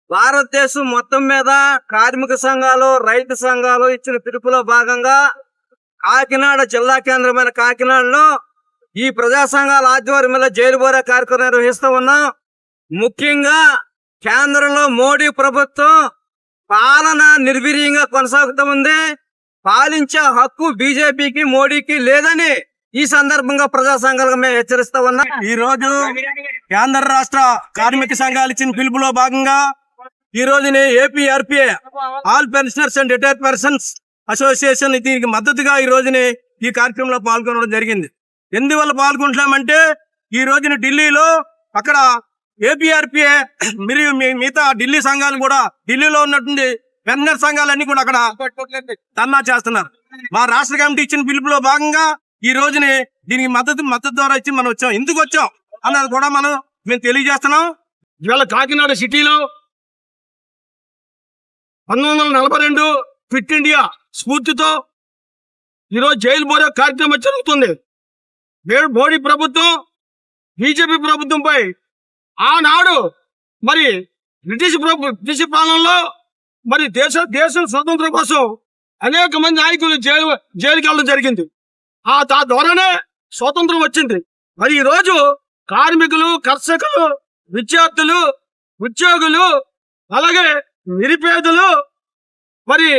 భారతదేశం మొత్తం మీద కార్మిక సంఘాలు, రైతు సంఘాలు ఇచ్చిన పిలుపులో భాగంగా కాకినాడ జిల్లా కేంద్రమైన కాకినాడలో ఈ ప్రజా సంఘాల ఆధ్వర్యంలో జైలు బోరా కార్యక్రమం నిర్వహిస్తూ ఉన్నాం. ముఖ్యంగా కేంద్రంలో మోడీ ప్రభుత్వం పాలన నిర్వీర్యంగా కొనసాగుతూ ఉంది. పాలించే హక్కు బీజేపీకి, మోడీకి లేదని ఈ సందర్భంగా ప్రజా సంఘాలుగా మేము హెచ్చరిస్తా ఉన్నాం. ఈ రోజు కేంద్ర రాష్ట్ర కార్మిక సంఘాలు ఇచ్చిన పిలుపులో భాగంగా ఈ రోజుని APRPA, all pensioners and retired persons association దీనికి మద్దతుగా ఈ రోజుని ఈ కార్యక్రమంలో పాల్గొనడం జరిగింది. ఎందువల్ల పాల్గొంటున్నామంటే ఈ రోజున ఢిల్లీలో అక్కడ ఏపీఆర్పీఏ మరియు మిగతా ఢిల్లీ సంఘాలు కూడా, ఢిల్లీలో ఉన్నటువంటి పెన్షనర్ సంఘాలన్నీ కూడా అక్కడ ధర్నా చేస్తున్నారు. మా రాష్ట్ర కమిటీ ఇచ్చిన పిలుపులో భాగంగా ఈ రోజుని దీనికి మద్దతు ద్వారా ఇచ్చి మనం వచ్చాం. ఎందుకు వచ్చాం అన్నది కూడా మేము తెలియజేస్తున్నాం. ఇవాళ కాకినాడ సిటీలో 1942 క్విట్ ఇండియా స్ఫూర్తితో ఈరోజు జైలు బోరా కార్యక్రమం జరుగుతుంది. మోడీ ప్రభుత్వం, బీజేపీ ప్రభుత్వంపై ఆనాడు మరి బ్రిటిష్ పాలనలో మరి దేశం స్వతంత్రం కోసం అనేక మంది నాయకులు జైలుకి వెళ్ళడం జరిగింది. ఆ ద్వారానే స్వతంత్రం వచ్చింది. మరి ఈ రోజు కార్మికులు, కర్షకులు, విద్యార్థులు, ఉద్యోగులు, అలాగే నిరుపేదలు, మరి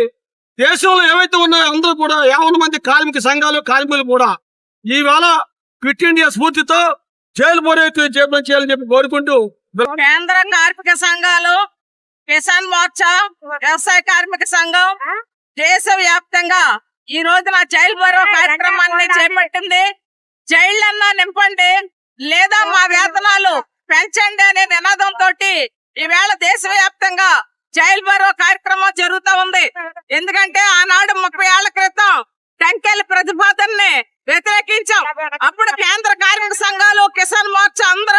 దేశంలో ఏవైతే ఉన్నాయో అందరూ కూడా 50 మంది కార్మిక సంఘాలు, కార్మికులు కూడా ఈవేళ క్విట్ ఇండియా స్ఫూర్తితో జైలు బోరేకి చేయాలని చెప్పి కోరుకుంటూ కేంద్ర కార్మిక సంఘాలు, కిసాన్ మోర్చా, వ్యవసాయ కార్మిక సంఘం దేశవ్యాప్తంగా ఈ రోజున జైలు బరో కార్యక్రమాన్ని చేపట్టింది. జైళ్లన్నా నింపండి లేదా మా వేతనాలు పెంచండి అనే నినాదంతో ఈవేళ దేశవ్యాప్తంగా జైలు బరో కార్యక్రమం జరుగుతూ ఉంది. ఎందుకంటే ఆనాడు 30 ఏళ్ల క్రితం టంకెల్ ప్రతిపాదనని వ్యతిరేకించాం. అప్పుడు కేంద్ర కార్మిక సంఘాలు, కిసాన్ మోర్చా అందరూ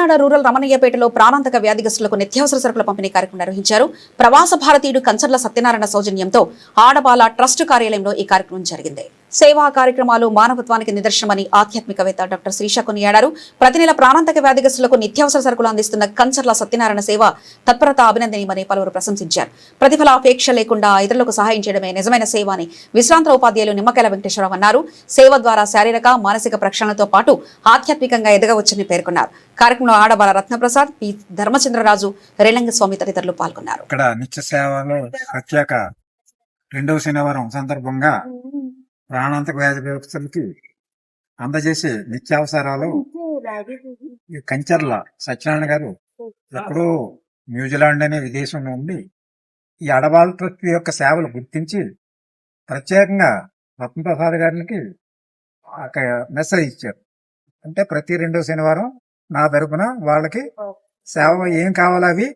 కాకినాడ రూరల్ రమణయ్యపేటలో ప్రాణాంతక వ్యాధిగ్రస్తులకు నిత్యావసర సరుకుల పంపిణీ కార్యక్రమం నిర్వహించారు. ప్రవాస భారతీయుడు కంచర్ల సత్యనారాయణ సౌజన్యంతో ఆడబాల ట్రస్ట్ కార్యాలయంలో ఈ కార్యక్రమం జరిగింది. సేవా కార్యక్రమాలు మానవత్వానికి నిదర్శనమని ఆధ్యాత్మికవేత్త డాక్టర్ శ్రీష కొనియాడారు. ప్రతి నెల ప్రాణాంతక వ్యాధిగ్రస్తులకు నిత్యావసర సరుకులు అందిస్తున్న కంచర్ల సత్యనారాయణ సేవ తత్పరత అభినందనీయమని పలువురు ప్రశంసించారు. ప్రతిఫలాపేక్ష లేకుండా ఇతరులకు సహాయం చేయడమే నిజమైన సేవ అని విశ్రాంత ఉపాధ్యాయులు నిమ్మకాయల వెంకటేశ్వరరావు అన్నారు. సేవ ద్వారా శారీరక మానసిక ప్రక్షాళనతో పాటు ఆధ్యాత్మికంగా ఎదగవచ్చని పేర్కొన్నారు. కార్యక్రమంలో ఆడబాల రత్నప్రసాద్, పి ధర్మచంద్రరాజు, రేలంగస్వామి తదితరులు పాల్గొన్నారు. ఇక్కడ నిత్య సేవలో ప్రత్యేక 2వ శనివారం సందర్భంగా ప్రాణాంతక వ్యాధిగ్రస్తులకి అందజేసే నిత్యావసరాలు ఈ కంచర్ల సత్యనారాయణ గారు ఎక్కడో న్యూజిలాండ్ అనే విదేశంలో ఉండి ఈ ఆడబాల ట్రస్ట్ యొక్క సేవలు గుర్తించి ప్రత్యేకంగా రత్నప్రసాద్ గారికి ఒక మెసేజ్ ఇచ్చారు. అంటే ప్రతి 2వ శనివారం నా తరపున వాళ్ళకి సేవ ఏం కావాలో అవి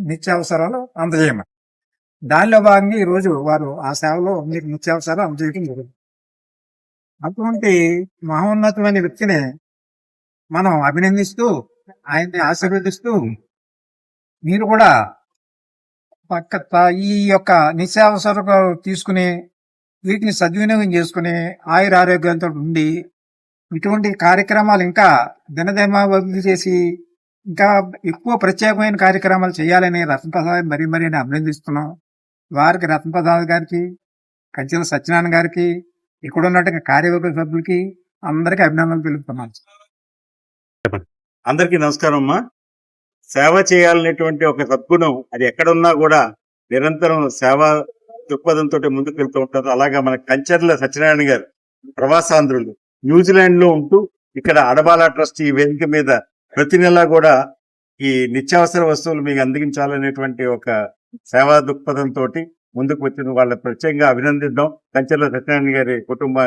నిత్యావసరాలు అందజేయమని. దానిలో భాగంగా ఈ రోజు వారు ఆ సేవలో మీకు నిత్యావసరాలు అందజేయడం జరుగుతుంది. అటువంటి మహోన్నతమైన వ్యక్తిని మనం అభినందిస్తూ ఆయన్ని ఆశీర్వదిస్తూ మీరు కూడా ఈ యొక్క నిత్యావసరాలు తీసుకుని వీటిని సద్వినియోగం చేసుకుని ఆయుర ఆరోగ్యంతో ఉండి ఇటువంటి కార్యక్రమాలు ఇంకా దినదినాభివృద్ధి చేసి ఇంకా ఎక్కువ ప్రత్యేకమైన కార్యక్రమాలు చేయాలని రత్నప్రసాద్ మరీ అభినందిస్తున్నాం. వారికి రత్నప్రసాద్ గారికి, కంచెల సత్యనారాయణ గారికి, ఇక్కడ ఉన్నట్టు కార్యవర్గ సభ్యులకి అందరికీ అభినందనలు తెలుపుతున్నాను. అందరికీ నమస్కారం అమ్మా. సేవ చేయాలనేటువంటి ఒక సద్గుణం అది ఎక్కడున్నా కూడా నిరంతరం సేవా దృక్పథంతో ముందుకు వెళ్తూ ఉంటారు. అలాగా మన కంచర్ల సత్యనారాయణ గారు ప్రవాసాంధ్రులు న్యూజిలాండ్ లో ఉంటూ ఇక్కడ ఆడబాల ట్రస్ట్ ఈ వేదిక మీద ప్రతి నెలా కూడా ఈ నిత్యావసర వస్తువులు మీకు అందించాలనేటువంటి ఒక సేవా దృక్పథంతో ముందుకు వచ్చిన వాళ్ళ ప్రత్యేకంగా అభినందిద్దాం. కంచెల సత్యనారాయణ గారి కుటుంబ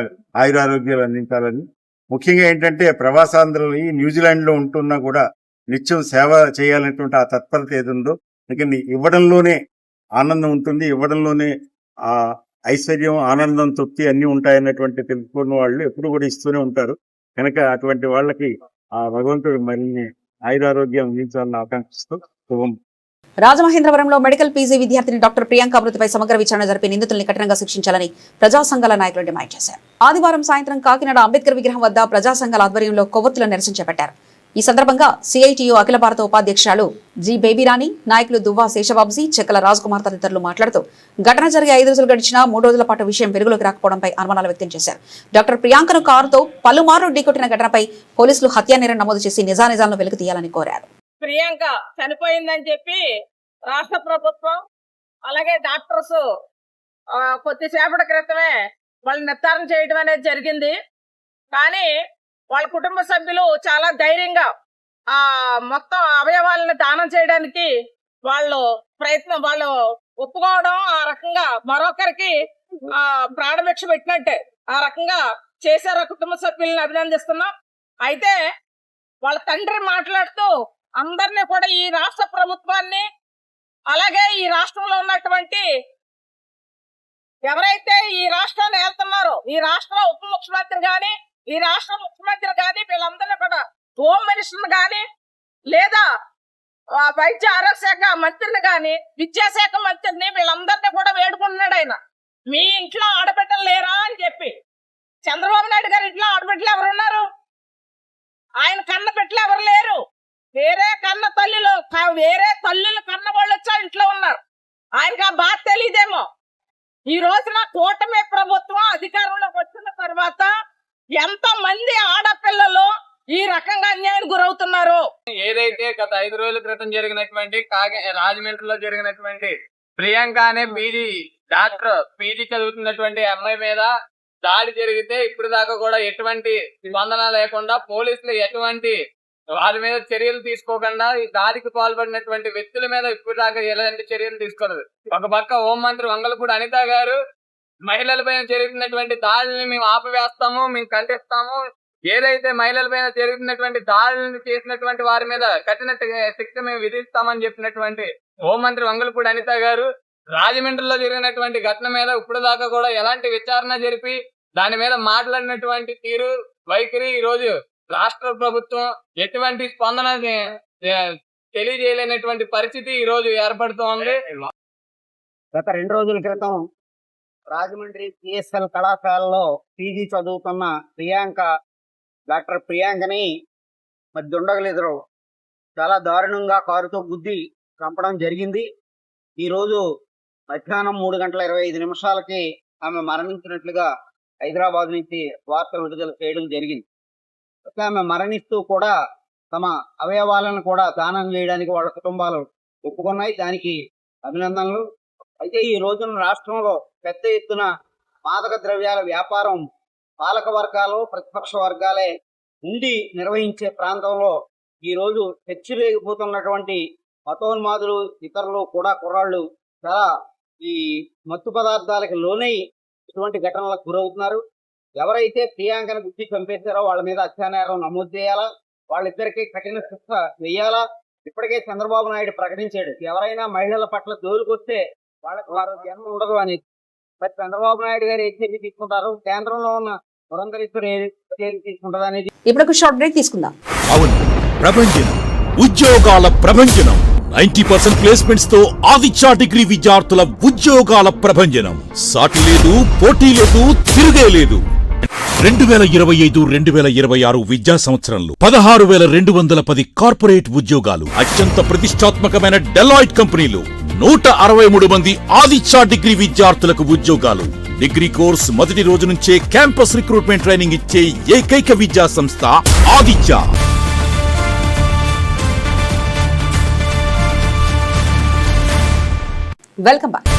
ఆయురారోగ్యాలు అందించాలని. ముఖ్యంగా ఏంటంటే ప్రవాసాంధ్రులు ఈ న్యూజిలాండ్ లో ఉంటున్నా కూడా నిత్యం సేవ చేయాలనేటువంటి ఆ తత్పరత ఏది ఉందో, ఎందుకంటే ఇవ్వడంలోనే ఆనందం ఉంటుంది, ఇవ్వడంలోనే ఆ ఐశ్వర్యం, ఆనందం, తృప్తి అన్ని ఉంటాయన్నటువంటి తెలుసుకున్న వాళ్ళు ఎప్పుడు కూడా ఇస్తూనే ఉంటారు. కనుక అటువంటి వాళ్ళకి ఆ భగవంతుడు మరిన్ని ఆయురారోగ్యం అందించాలని ఆకాంక్షిస్తూ శుభం. రాజమహేంద్రవరంలో మెడికల్ పీజీ విద్యార్థిని డాక్టర్ ప్రియాంక మృతిపై సమగ్ర విచారణ జరిపి నిందితుల్ని కఠినంగా శిక్షించాలని ప్రజా సంఘాల నాయకులు డిమాండ్ చేశారు. ఆదివారం సాయంత్రం కాకినాడ అంబేద్కర్ విగ్రహం వద్ద ప్రజా సంఘాల ఆధ్వర్యంలో కొవ్వొత్తుల నిరసన చేపట్టారు. ఈ సందర్భంగా సిఐటియు అఖిల భారత ఉపాధ్యక్షురాలు జి బేబీరాణి, నాయకులు దువ్వా శేషబాబుజీ, చెక్కల రాజ్కుమార్ తదితరులు మాట్లాడుతూ ఘటన జరిగి 5 రోజులు గడిచినా 3 రోజుల పాటు విషయం వెలుగులోకి రాకపోవడంపై అనుమానాలు వ్యక్తం చేశారు. డాక్టర్ ప్రియాంకను కారుతో పలుమార్లు ఢీకొట్టిన ఘటనపై పోలీసులు హత్యానేరం నమోదు చేసి నిజానిజాలను వెలుగు తీయాలని కోరారు. ప్రియాంక చనిపోయిందని చెప్పి రాష్ట్ర ప్రభుత్వం అలాగే డాక్టర్స్ కొద్దిసేపటి క్రితమే వాళ్ళు నిర్ధారణ చేయడం అనేది జరిగింది. కానీ వాళ్ళ కుటుంబ సభ్యులు చాలా ధైర్యంగా ఆ మొత్తం అవయవాలను దానం చేయడానికి వాళ్ళు ఒప్పుకోవడం, ఆ రకంగా మరొకరికి ప్రాణభిక్ష పెట్టినట్టే ఆ రకంగా చేశారు. ఆ కుటుంబ సభ్యులను అభినందిస్తున్నాం. అయితే వాళ్ళ తండ్రి మాట్లాడుతూ అందరినీ కూడా ఈ రాష్ట్ర ప్రభుత్వాన్ని అలాగే ఈ రాష్ట్రంలో ఉన్నటువంటి ఎవరైతే ఈ రాష్ట్రాన్ని వెళ్తున్నారో ఈ రాష్ట్ర ఉప ముఖ్యమంత్రి గాని, ఈ రాష్ట్ర ముఖ్యమంత్రి గాని, వీళ్ళందరినీ కూడా హోమ్ మినిస్టర్ గాని లేదా వైద్య ఆరోగ్య శాఖ మంత్రిని గాని, విద్యాశాఖ మంత్రిని, వీళ్ళందరినీ కూడా వేడుకుంటున్నాడు ఆయన. మీ ఇంట్లో ఆడబిడ్డలు లేరా అని చెప్పి. చంద్రబాబు నాయుడు గారి ఇంట్లో ఆడబిడ్డలు ఎవరున్నారు? ఆయన కన్న బిడ్డలు ఎవరు లేరు. వేరే తల్లులు కన్న వాళ్ళు వచ్చి ఇంట్లో ఉన్నారు. ఆయనకి ఆ బాధ తెలియదేమో. ఈ రోజున కూటమి ప్రభుత్వం అధికారంలోకి వచ్చిన తర్వాత ఎంత మంది ఆడపిల్లలు ఈ రకంగా అన్యాయానికి గురవుతున్నారు. ఏదైతే గత 5 రోజుల క్రితం జరిగినటువంటి రాజమండ్రిలో జరిగినటువంటి ప్రియాంక అనే పీజీ చదువుతున్నటువంటి అమ్మాయి మీద దాడి జరిగితే ఇప్పుడు దాకా కూడా ఎటువంటి స్పందన లేకుండా పోలీసులు ఎటువంటి వారి మీద చర్యలు తీసుకోకుండా ఈ దాడికి పాల్పడినటువంటి వ్యక్తుల మీద ఇప్పుడు దాకా ఎలాంటి చర్యలు తీసుకోలేదు. ఒక పక్క హోంమంత్రి వంగలపూడి అనిత గారు మహిళలపైన జరుగుతున్నటువంటి దాడుల్ని మేము ఆపివేస్తాము, మేము ఖండిస్తాము, ఏదైతే మహిళలపైన జరుగుతున్నటువంటి దాడులను చేసినటువంటి వారి మీద కఠిన శిక్ష మేము విధిస్తామని చెప్పినటువంటి హోంమంత్రి వంగలపూడి అనిత గారు రాజమండ్రిలో జరిగినటువంటి ఘటన మీద ఇప్పుడు దాకా కూడా ఎలాంటి విచారణ జరిపి దాని మీద మాట్లాడినటువంటి తీరు వైఖరి ఈ రోజు రాష్ట్ర ప్రభుత్వం ఎటువంటి స్పందన తెలియజేయలేనటువంటి పరిస్థితి ఈ రోజు ఏర్పడుతోంది. గత 2 రోజుల క్రితం రాజమండ్రి పిఎస్ఎల్ కళాశాలలో పీజీ చదువుతున్న డాక్టర్ ప్రియాంకని మరి దుండగులెదురు చాలా దారుణంగా కారుతో గుద్ది చంపడం జరిగింది. ఈరోజు మధ్యాహ్నం 3:25 ఆమె మరణించినట్లుగా హైదరాబాద్ నుంచి వార్తలు విడుదల చేయడం జరిగింది. ఆమె మరణిస్తూ కూడా తమ అవయవాలను కూడా దానం చేయడానికి వాళ్ళ కుటుంబాలు ఒప్పుకున్నాయి. దానికి అభినందనలు. అయితే ఈ రోజున రాష్ట్రంలో పెద్ద ఎత్తున మాదక ద్రవ్యాల వ్యాపారం పాలక వర్గాలు ప్రతిపక్ష వర్గాలే ఉండి నిర్వహించే ప్రాంతంలో ఈరోజు హెచ్చరిపోతున్నటువంటి మతోన్మాదులు ఇతరులు కూడా కుర్రాళ్ళు చాలా ఈ మత్తు పదార్థాలకు లోనై ఇటువంటి ఘటనలకు గురవుతున్నారు. ఎవరైతే ప్రియాంకను గుర్తి చంపేశారో వాళ్ళ మీద హత్యానేరం నమోదు చేయాలా, వాళ్ళిద్దరికీ కఠిన శిక్ష వేయాలా. ఇప్పటికే చంద్రబాబు నాయుడు ప్రకటించాడు, ఎవరైనా మహిళల పట్ల జోలికొస్తే వాళ్ళకి వారు జన్మ ఉండదు అని. మరి చంద్రబాబు నాయుడు గారు ఏ చర్య తీసుకుంటారు, కేంద్రంలో ఉన్న పురంధరేశ్వరి ఏ చర్య తీసుకుంటారు అనేది. ఇప్పుడు ఒక షార్ట్ బ్రేక్ తీసుకుందాం. అవును, ప్రభంజనం ఉద్యోగాల ప్రభంజనం. 90% ప్లేస్మెంట్స్ తో ఆదిత్య డిగ్రీ విద్యార్థుల ఉద్యోగాల ప్రభంజనం. సాటి లేదు, పోటీ లేదు, తిరుగే లేదు. 2025-2026 విద్యా సంవత్సరంలో 16,210 కార్పొరేట్ ఉద్యోగాలు. అత్యంత ప్రతిష్టాత్మకమైన డెలాయిట్ కంపెనీలు 163 మంది ఆదిత్య డిగ్రీ విద్యార్థులకు ఉద్యోగాలు. డిగ్రీ కోర్స్ మొదటి రోజు నుంచే క్యాంపస్ రిక్రూట్మెంట్ ట్రైనింగ్ ఇచ్చే ఏకైక విద్యా సంస్థ Aditya. Welcome back.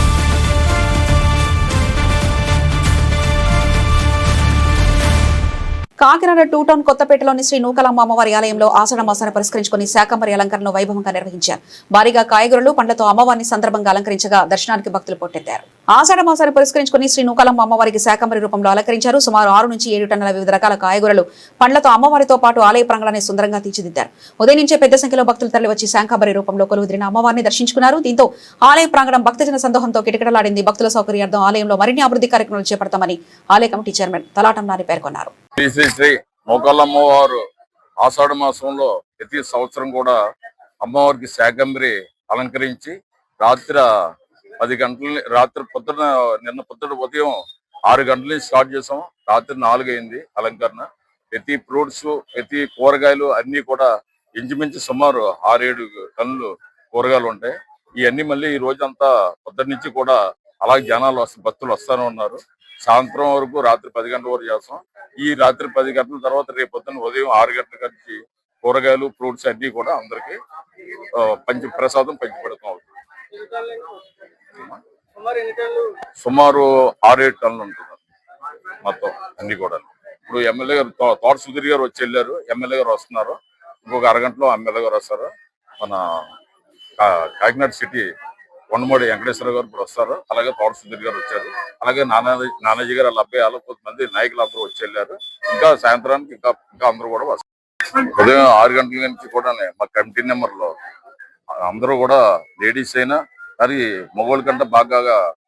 Kakinada 2 town కొత్తపేటలోని శ్రీ నూకలమ్మ అమ్మవారి ఆలయంలో ఆషాఢ మాసాన్ని పురస్కరించుకుని శాకంబరి అలంకరణను వైభవంగా నిర్వహించారు. భారీగా కాయగూరలు పండ్లతో అమ్మవారిని సందర్భంగా అలంకరించగా దర్శనానికి భక్తులు పోటెత్తారు. ఆషాఢ మాసాన్ని పురస్కరించుకుని శ్రీ నూకలమ్మ అమ్మవారికి శాకంబరి రూపంలో అలంకరించారు. సుమారు 6 నుంచి 7 టన్నుల వివిధ రకాల కాయగూరలు పండ్లతో అమ్మవారితో పాటు ఆలయ ప్రాంగణాన్ని సుందరంగా తీర్చిదిద్దారు. ఉదయం నుంచే పెద్ద సంఖ్యలో భక్తులు తరలివచ్చి శాకంబరి రూపంలో కొలువుదిరిన అమ్మవారిని దర్శించుకున్నారు. దీంతో ఆలయ ప్రాంగణం భక్తజన సందోహంతో కిటకిటలాడింది. భక్తుల సౌకర్యార్థం ఆలయంలో మరిన్ని అభివృద్ధి కార్యక్రమాలు చేపడతామని ఆలయ కమిటీ చైర్మన్ తలాటం నాని పేర్కొన్నారు. శ్రీ నూకలమ్మవారు ఆషాఢ మాసంలో ప్రతి సంవత్సరం కూడా అమ్మవారికి శాకంబరి అలంకరించి నిన్న పొద్దున ఉదయం 6 గంటల నుంచి స్టార్ట్ చేసాం. రాత్రి 4 అయింది అలంకరణ. ప్రతి ఫ్రూట్స్ ప్రతి కూరగాయలు అన్ని కూడా ఇంచుమించు సుమారు 6-7 టన్నులు కూరగాయలు ఉంటాయి. ఇవన్నీ మళ్ళీ ఈ రోజంతా పొద్దున్న నుంచి కూడా అలాగే జనాలు భక్తులు వస్తూనే ఉన్నారు. సాయంత్రం వరకు రాత్రి 10 గంటల వరకు చేస్తాం. ఈ రాత్రి 10 గంటల తర్వాత రేపు పొద్దున్న ఉదయం 6 గంటల నుంచి కూరగాయలు ఫ్రూట్స్ అన్ని కూడా అందరికి ప్రసాదం పంచిపెడతాం. సుమారు 6-7 టన్నులు ఉంటుంది మొత్తం అన్ని కూడా. ఇప్పుడు ఎమ్మెల్యే గారు తోట సుధీర్ గారు వచ్చి వెళ్ళారు. ఎమ్మెల్యే గారు వస్తున్నారు. ఇంకొక అరగంటలో ఎమ్మెల్యే గారు వస్తారు. మన కాకినాడ సిటీ కొండమూడి వెంకటేశ్వర గారు ఇప్పుడు వస్తారు. అలాగే తోట సుధీర్ గారు వచ్చారు. అలాగే నానాజీ గారు వాళ్ళ అబ్బాయి అలా కొంతమంది నాయకులు అందరూ వచ్చి వెళ్ళారు. ఇంకా సాయంత్రానికి ఇంకా అందరూ కూడా వస్తారు. ఉదయం 6 గంటల నుంచి కూడా మా కమిటీ నెంబర్లో అందరూ కూడా లేడీస్ అయినా మరి మగవాళ్ళ కంటే బాగా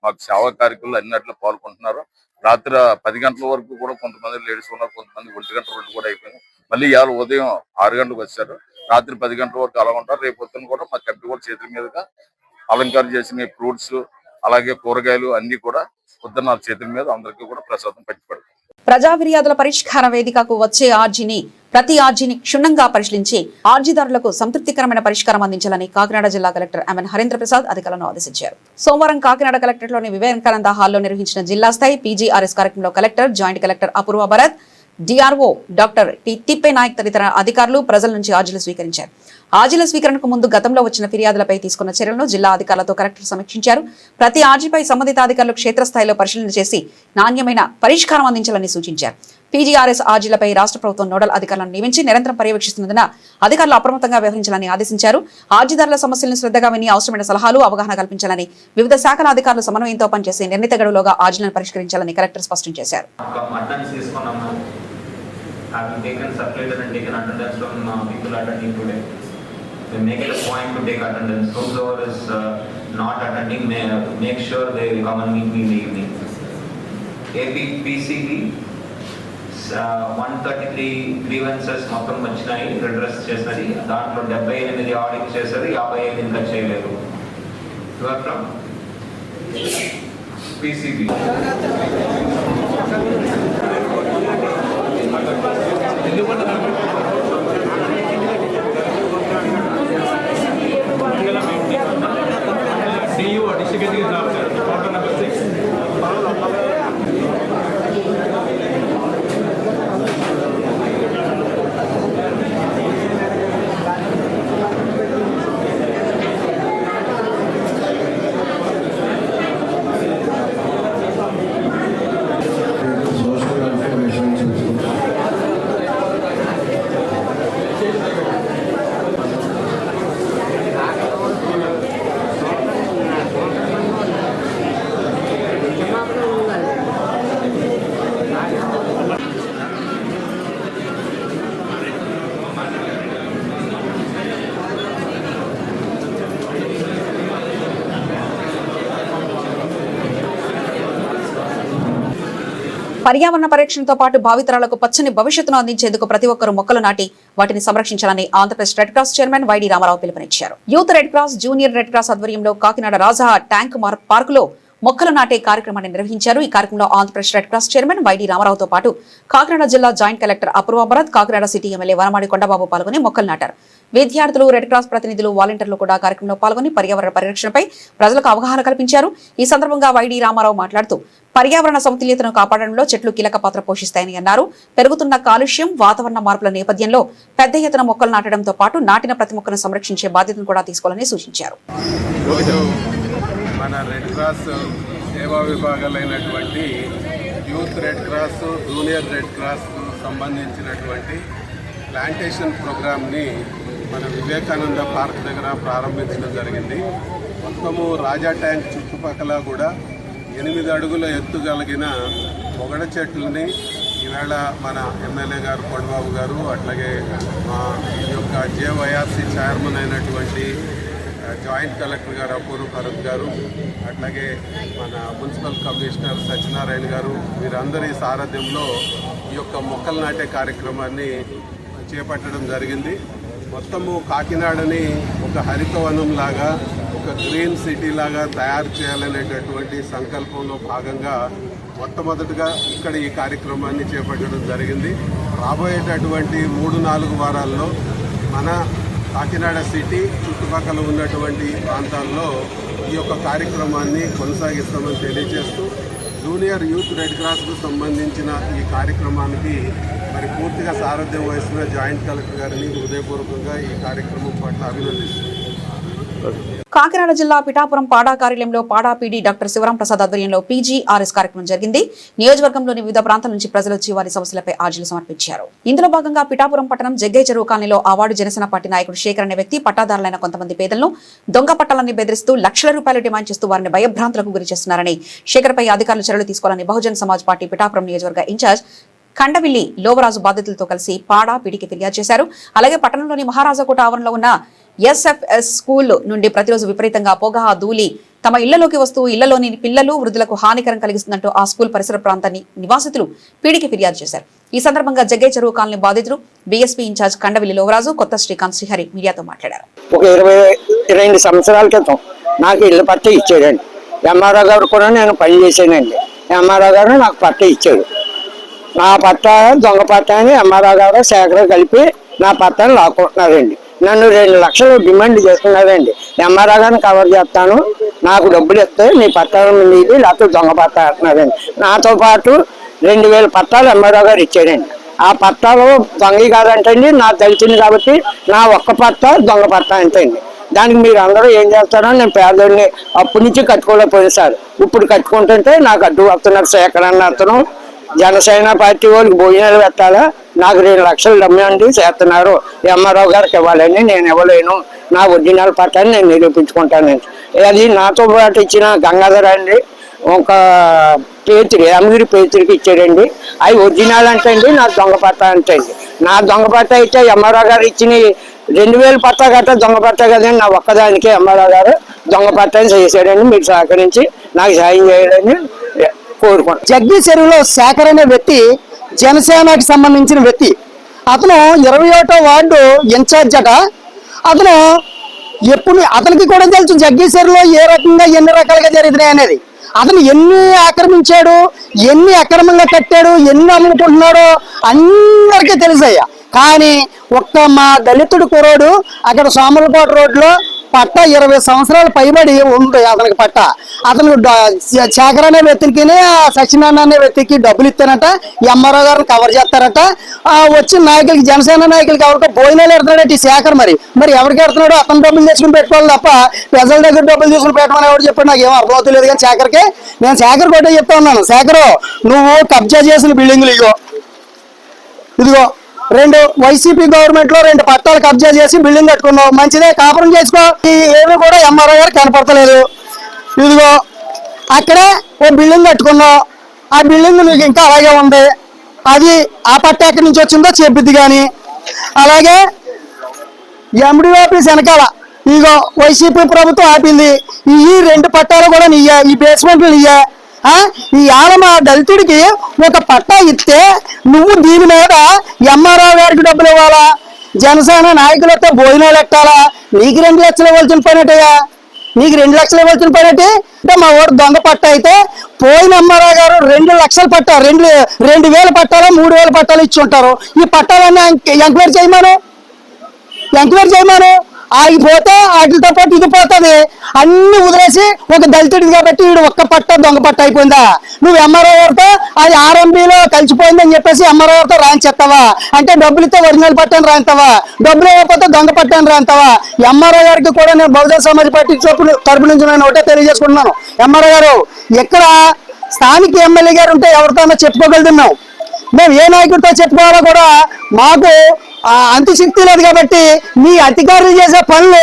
మాకు సేవా కార్యక్రమాలు అన్నిట్లో పాల్గొంటున్నారు. రాత్రి 10 గంటల వరకు కూడా కొంతమంది లేడీస్ ఉన్నారు, కొంతమంది 1 గంట 2 కూడా అయిపోయింది. మళ్ళీ ఇవాళ ఉదయం 6 గంటలకు వచ్చారు. రాత్రి 10 గంటల వరకు అలా ఉంటారు. రేపు పొద్దున కూడా మా కమిటీ కూడా చేతుల మీదుగా అలంకారం చేసిన ఫ్రూట్స్ అలాగే కూరగాయలు అన్ని కూడా పొద్దున్న చేతుల మీద అందరికీ కూడా ప్రసాదం పంచిపెడతాం. ప్రజా ఫిర్యాదుల పరిష్కార వేదికకు వచ్చే ప్రతి ఆర్జీని క్షుణ్ణంగా పరిశీలించి ఆర్జీదారులకు సంతృప్తికరమైన పరిష్కారం అందించాలని కాకినాడ జిల్లా కలెక్టర్ ఎంఎన్ హరీంద్ర ప్రసాద్ అధికారులను ఆదేశించారు. సోమవారం కాకినాడ కలెక్టరేట్లోని వివేకానంద హాల్లో నిర్వహించిన జిల్లా స్థాయి పీజీఆర్ఎస్ కార్యక్రమంలో collector, joint collector Apurva Bharat, DRO doctor తిప్పే నాయక్ తదితర అధికారులు ప్రజల నుంచి ఆర్జీలు స్వీకరించారు. ఆర్జీల స్వీకరణకు ముందు గతంలో వచ్చిన ఫిర్యాదులపై తీసుకున్న చర్యలను జిల్లా అధికారులతో కలెక్టర్ సమీక్షించారు. ప్రతి ఆర్జీపై సంబంధిత అధికారులు క్షేత్రస్థాయిలో పరిశీలన చేసి నాణ్యమైన పరిష్కారం అందించాలని సూచించారు. పీజీఆర్ఎస్ ఆర్జీలపై రాష్ట్ర ప్రభుత్వం నోడల్ అధికారులను నియమించి నిరంతరం పర్యవేక్షిస్తున్నందున అధికారులు అప్రమత్తంగా వ్యవహరించాలని ఆదేశించారు. ఆర్జీదారుల సమస్యలను శ్రద్ధగా విని అవసరమైన సలహాలు, అవగాహన కల్పించాలని, వివిధ శాఖల అధికారులు సమన్వయంతో పనిచేసి నిర్ణీత గడువులోగా ఆర్జీలను పరిష్కరించాలని కలెక్టర్ స్పష్టం చేశారు. We make it a point to take attendance. Whoever is not attending, make sure they come and meet me in the evening. APPCB 133 grievances మొత్తం వచ్చినాయి, రిడ్రెస్ చేసినది. దాంట్లో 78 ఆడిట్ చేశారు, 55 ఇంకా చేయలేదు. From PCB. పర్యావరణ పరిరక్షణతో పాటు భావితరాలకు పచ్చని భవిష్యత్తును అందించేందుకు ప్రతి ఒక్కరూ మొక్కలు నాటి వాటిని సంరక్షించాలని Andhra Pradesh red cross chairman YD Ramarao పిలుపునిచ్చారు. Youth red cross, junior red cross ఆధ్వర్యంలో కాకినాడ రాజా ట్యాంక్ పార్కులో మొక్కలు నాటే కార్యక్రమాన్ని నిర్వహించారు. ఈ కార్యక్రమంలో Andhra Pradesh red cross chairman Y D రామారావుతో పాటు కాకినాడ జిల్లా joint collector Apurva Bharat, Kakinada city MLA Vanamadi Kondababu పాల్గొని మొక్కలు నాటారు. విద్యార్థులు, రెడ్ క్రాస్ ప్రతినిధులు, వాలంటీర్లు కూడా కార్యక్రమంలో పాల్గొని పర్యావరణ పరిరక్షణపై ప్రజలకు అవగాహన కల్పించారు. ఈ సందర్భంగా వైడి రామారావు మాట్లాడుతూ పర్యావరణ సమతుల్యతను కాపాడడంలో చెట్లు కీలక పాత్ర పోషిస్తాయని అన్నారు. పెరుగుతున్న కాలుష్యం, వాతావరణ మార్పుల నేపథ్యంలో పెద్ద ఎత్తున మొక్కలు నాటడంతో పాటు నాటిన ప్రతి మొక్కను సంరక్షించే బాధ్యతను కూడా తీసుకోవాలని సూచించారు. మన రెడ్ క్రాస్ సేవా విభాగాలైనటువంటి youth red cross, junior red cross సంబంధించినటువంటి ప్లాంటేషన్ ప్రోగ్రామ్ని మన వివేకానంద పార్క్ దగ్గర ప్రారంభించడం జరిగింది. మొత్తము రాజా ట్యాంక్ చుట్టుపక్కల కూడా 8 అడుగుల ఎత్తు కలిగిన పొగడ చెట్లని ఈవేళ మన ఎమ్మెల్యే గారు కొండబాబు గారు, అట్లాగే మా యొక్క జేవైఆర్సీ చైర్మన్ అయినటువంటి జాయింట్ కలెక్టర్ గారు అపూర్వ భరత్ గారు, అట్లాగే మన మున్సిపల్ కమిషనర్ సత్యనారాయణ గారు, వీరందరి సారథ్యంలో ఈ యొక్క మొక్కలు నాటే కార్యక్రమాన్ని చేపట్టడం జరిగింది. మొత్తము కాకినాడని ఒక హరితవనం లాగా, ఒక గ్రీన్ సిటీ లాగా తయారు చేయాలనేటటువంటి సంకల్పంలో భాగంగా మొట్టమొదటిగా ఇక్కడ ఈ కార్యక్రమాన్ని చేపట్టడం జరిగింది. రాబోయేటటువంటి 3-4 వారాల్లో మన కాకినాడ సిటీ చుట్టుపక్కల ఉన్నటువంటి ప్రాంతాల్లో ఈ యొక్క కార్యక్రమాన్ని కొనసాగిస్తామని తెలియజేస్తూ, జూనియర్ యూత్ రెడ్ క్రాస్కు సంబంధించిన ఈ కార్యక్రమానికి మరి పూర్తిగా సారథ్యం వహిస్తున్న జాయింట్ కలెక్టర్ గారిని హృదయపూర్వకంగా ఈ కార్యక్రమం పట్ల అభినందిస్తున్నాను. కాకినాడ జిల్లా పిఠాపురం పాడా కార్యాలయంలో పాడా పీడీ డాక్టర్ శివరాం ప్రసాద్ ఆధ్వర్యంలో PGRS కార్యక్రమం జరిగింది. నియోజకవర్గంలోని వివిధ ప్రాంతాల నుంచి ప్రజలు వచ్చి వారి సమస్యలపై అర్జీలు సమర్పించారు. ఇందులో భాగంగా పిఠాపురం పట్టణం జగ్గయ్య చెరువు కాలనీలో ఆవార్డు జనసేన పార్టీ నాయకుడు శేఖర్ అనే వ్యక్తి పట్టాదారులైన కొంతమంది పేదలను దొంగ పట్టాలని బెదిరిస్తూ లక్షల రూపాయలు డిమాండ్ చేస్తూ వారిని భయభ్రాంతులకు గురి చేస్తున్నారని, శేఖర్పై అధికారులు చర్యలు తీసుకోవాలని బహుజన్ సమాజ్ పార్టీ పిఠాపురం నియోజకవర్గ ఇన్ఛార్జ్ కండవిల్లి లోవరాజు బాధితులతో కలిసి పాడా పీడీకి ఫిర్యాదు చేశారు. అలాగే పట్టణంలోని మహారాజాకోట ఆవరణలో ఉన్న SFS స్కూల్ నుండి ప్రతిరోజు విపరీతంగా పొగ, ధూళి తమ ఇళ్లలోకి వస్తూ ఇళ్లలోని పిల్లలు, వృద్ధులకు హానికరం కలిగిస్తుందంటూ ఆ స్కూల్ పరిసర ప్రాంతాన్ని నివాసితులు పీడీకి ఫిర్యాదు చేశారు. ఈ సందర్భంగా జగ్గయ్య చెరువు కాలనీ బాధితులు BSP ఇన్ఛార్జ్ కండవిల్లి లోవరాజు, కొత్త శ్రీకాంత్ శ్రీహరి మీడియాతో మాట్లాడారు. ఒక 22 సంవత్సరాల క్రితం నాకు ఇల్లు పట్ట ఇచ్చాడండి. ఎంఆర్ఓ గారు కూడా నేను పని చేశానండి. ఎంఆర్ఓ గారు నాకు పట్ట ఇచ్చాడు. నా పట్ట దొంగ పట్ట అని ఎంఆర్ఓ గారు శేఖర్ కలిపి నా పట్టను లాక్కుంటున్నారండి. నన్ను 2 లక్షలు డిమాండ్ చేస్తున్నారండి. ఎంఆర్ఓ గారిని కవర్ చేస్తాను, నాకు డబ్బులు ఇస్తే నీ పట్టాలు నీది, లేకపోతే దొంగ పట్ట అంటున్నారండి. నాతో పాటు 2000 పట్టాలు ఎంఆర్ఓ గారు ఇచ్చాడండి. ఆ పట్టాలు దొంగ కాదంటండి, నాకు తెలిసింది కాబట్టి నా ఒక్క పట్ట దొంగ పట్ట అంటండి. దానికి మీరు అందరూ ఏం చేస్తారో, నేను పేదోడిని అప్పటి నుంచి కట్టుకోలేకపోయింది సార్. ఇప్పుడు కట్టుకుంటుంటే నాకు అడ్డు వస్తున్నారు. శేఖర్ అన్న అతను జనసేన పార్టీ వాళ్ళకి భోజనాలు పెట్టాలా, నాకు 2 లక్షలు డమ్మండి చేస్తున్నారు, ఎంఆర్ఓ గారికి ఇవ్వాలని, నేను ఇవ్వలేను, నా ఒరిజినల్ పట్టాన్ని నేను నిరూపించుకుంటానండి. అది నాతో పాటు ఇచ్చిన గంగాధర్ అండి, ఒక పేతురి అమీరి పేతురికి ఇచ్చాడండి. అవి ఒరిజినల్ అంటే అండి, నా దొంగ పట్ట అంటే అండి. నా దొంగ పట్ట అయితే ఎంఆర్ఓ గారు ఇచ్చిన 2000 పట్ట గట్ట దొంగ పట్ట కదండి. నా ఒక్కదానికి ఎంఆర్ఓ గారు దొంగ పట్టని చేశాడండి. మీరు సహకరించి నాకు సాయం చేయాలని కోరుకుంటాను. జగ్గయ్య చెరువులో శేఖర్ అనే వ్యక్తి జనసేనకి సంబంధించిన వ్యక్తి. అతను 21వ వార్డు ఇన్ఛార్జ్ అట. అతను ఎప్పుడు అతనికి కూడా తెలుసు జగ్గేశ్వర్లో ఏ రకంగా ఎన్ని రకాలుగా జరుగుతున్నాయి అనేది. అతను ఎన్ని ఆక్రమించాడు, ఎన్ని అక్రమంగా కట్టాడు, ఎన్ని అమ్ముకుంటున్నాడో అందరికీ తెలుసయ్యా. కానీ ఒక్క మా దళితుడు కురోడు అక్కడ సోమలకోట రోడ్లో పట్ట 20 సంవత్సరాలు పైబడి ఉంది అతనికి పట్ట. అతను శేఖర్ అనే వ్యక్తికి సత్యనారాయణ అనే వ్యక్తికి డబ్బులు ఇస్తానట, ఎంఆర్ఓ గారిని కవర్ చేస్తారట. వచ్చిన నాయకులకి జనసేన నాయకులకి ఎవరికో భోజనాలు ఎడుతున్నాడట ఈ శేఖర్. మరి ఎవరికి ఎడుతున్నాడో అతను డబ్బులు తీసుకుని పెట్టుకోవాలి తప్ప ప్రజల దగ్గర డబ్బులు తీసుకుని పెట్టమని ఎవరు చెప్పాడు నాకు ఏమో అర్థమవుతలేదు. కానీ శేఖర్కి నేను శేఖర్ కొట్టే చెప్తా ఉన్నాను, శేఖరు నువ్వు కబ్జా చేసిన బిల్డింగులు ఇదిగో 2 వైసీపీ గవర్నమెంట్ లో 2 పట్టాలు కబ్జా చేసి బిల్డింగ్ కట్టుకున్నావు, మంచిదే కాపురం చేసుకో. ఏమి కూడా ఎంఆర్ఓ గారు కనపడతలేదు. ఇదిగో అక్కడే ఓ బిల్డింగ్ కట్టుకున్నావు, ఆ బిల్డింగ్ నీకు ఇంకా అలాగే ఉంది. అది ఆ పట్ట ఎక్కడి నుంచి వచ్చిందో చెప్పిద్ది. కానీ అలాగే ఎండి ఆఫీస్ వెనకాల ఇగో వైసీపీ ప్రభుత్వం ఆపింది. ఈ 2 పట్టాలు కూడా నీయే, ఈ బేస్మెంట్లు నీయే. ఈ ఆలమ దళితుడికి ఒక పట్టా ఇస్తే నువ్వు దీని మీద ఎంఆర్ఓ గారికి డబ్బులు ఇవ్వాలా, జనసేన నాయకులతో భోజనాలు ఎట్టాలా? నీకు 2 లక్షలు ఇవ్వాల్సిన పనేటయ్యా, నీకు 2 లక్షలు ఇవ్వాల్సిన పనేటి. అంటే మా వాడు దొంగ పట్టా అయితే పోయిన ఎంఆర్ఓ గారు 2 లక్షల పట్టా 2,000 పట్టాలు 3,000 పట్టాలు ఇచ్చి ఉంటారు. ఈ పట్టాలన్నీ ఎంక్వైరీ చేయమను, ఆగిపోతే వాటితో పాటు ఇది పోతుంది. అన్ని వదిలేసి ఒక దళితుడిది కాబట్టి వీడు ఒక్క పట్ట దొంగ పట్ట అయిపోయిందా? నువ్వు ఎంఆర్ఓ గారితో అది ఆర్ఎంబీలో కలిసిపోయిందని చెప్పేసి ఎంఆర్ఓ గారితో రాయించేస్తావా? అంటే డబ్బులు ఇస్తే ఒరిజినల్ పట్టాను రాయిస్తావా? డబ్బులు ఇవ్వకపోతే దొంగ పట్టాను రాయిస్తావా? ఎంఆర్ఓ గారికి కూడా నేను బహుజన సమాజ్ పార్టీ తరపు నుంచి నేను ఒకటే తెలియజేసుకుంటున్నాను, ఎంఆర్ఓ గారు ఇక్కడ స్థానిక ఎమ్మెల్యే గారు ఉంటే ఎవరితోనో చెప్పుకోగలుగుతున్నాం. మేము ఏ నాయకుడితో చెప్పుకోవాలో కూడా మాకు అంతుశక్తి లేదు. కాబట్టి మీ అధికారులు చేసే పనులు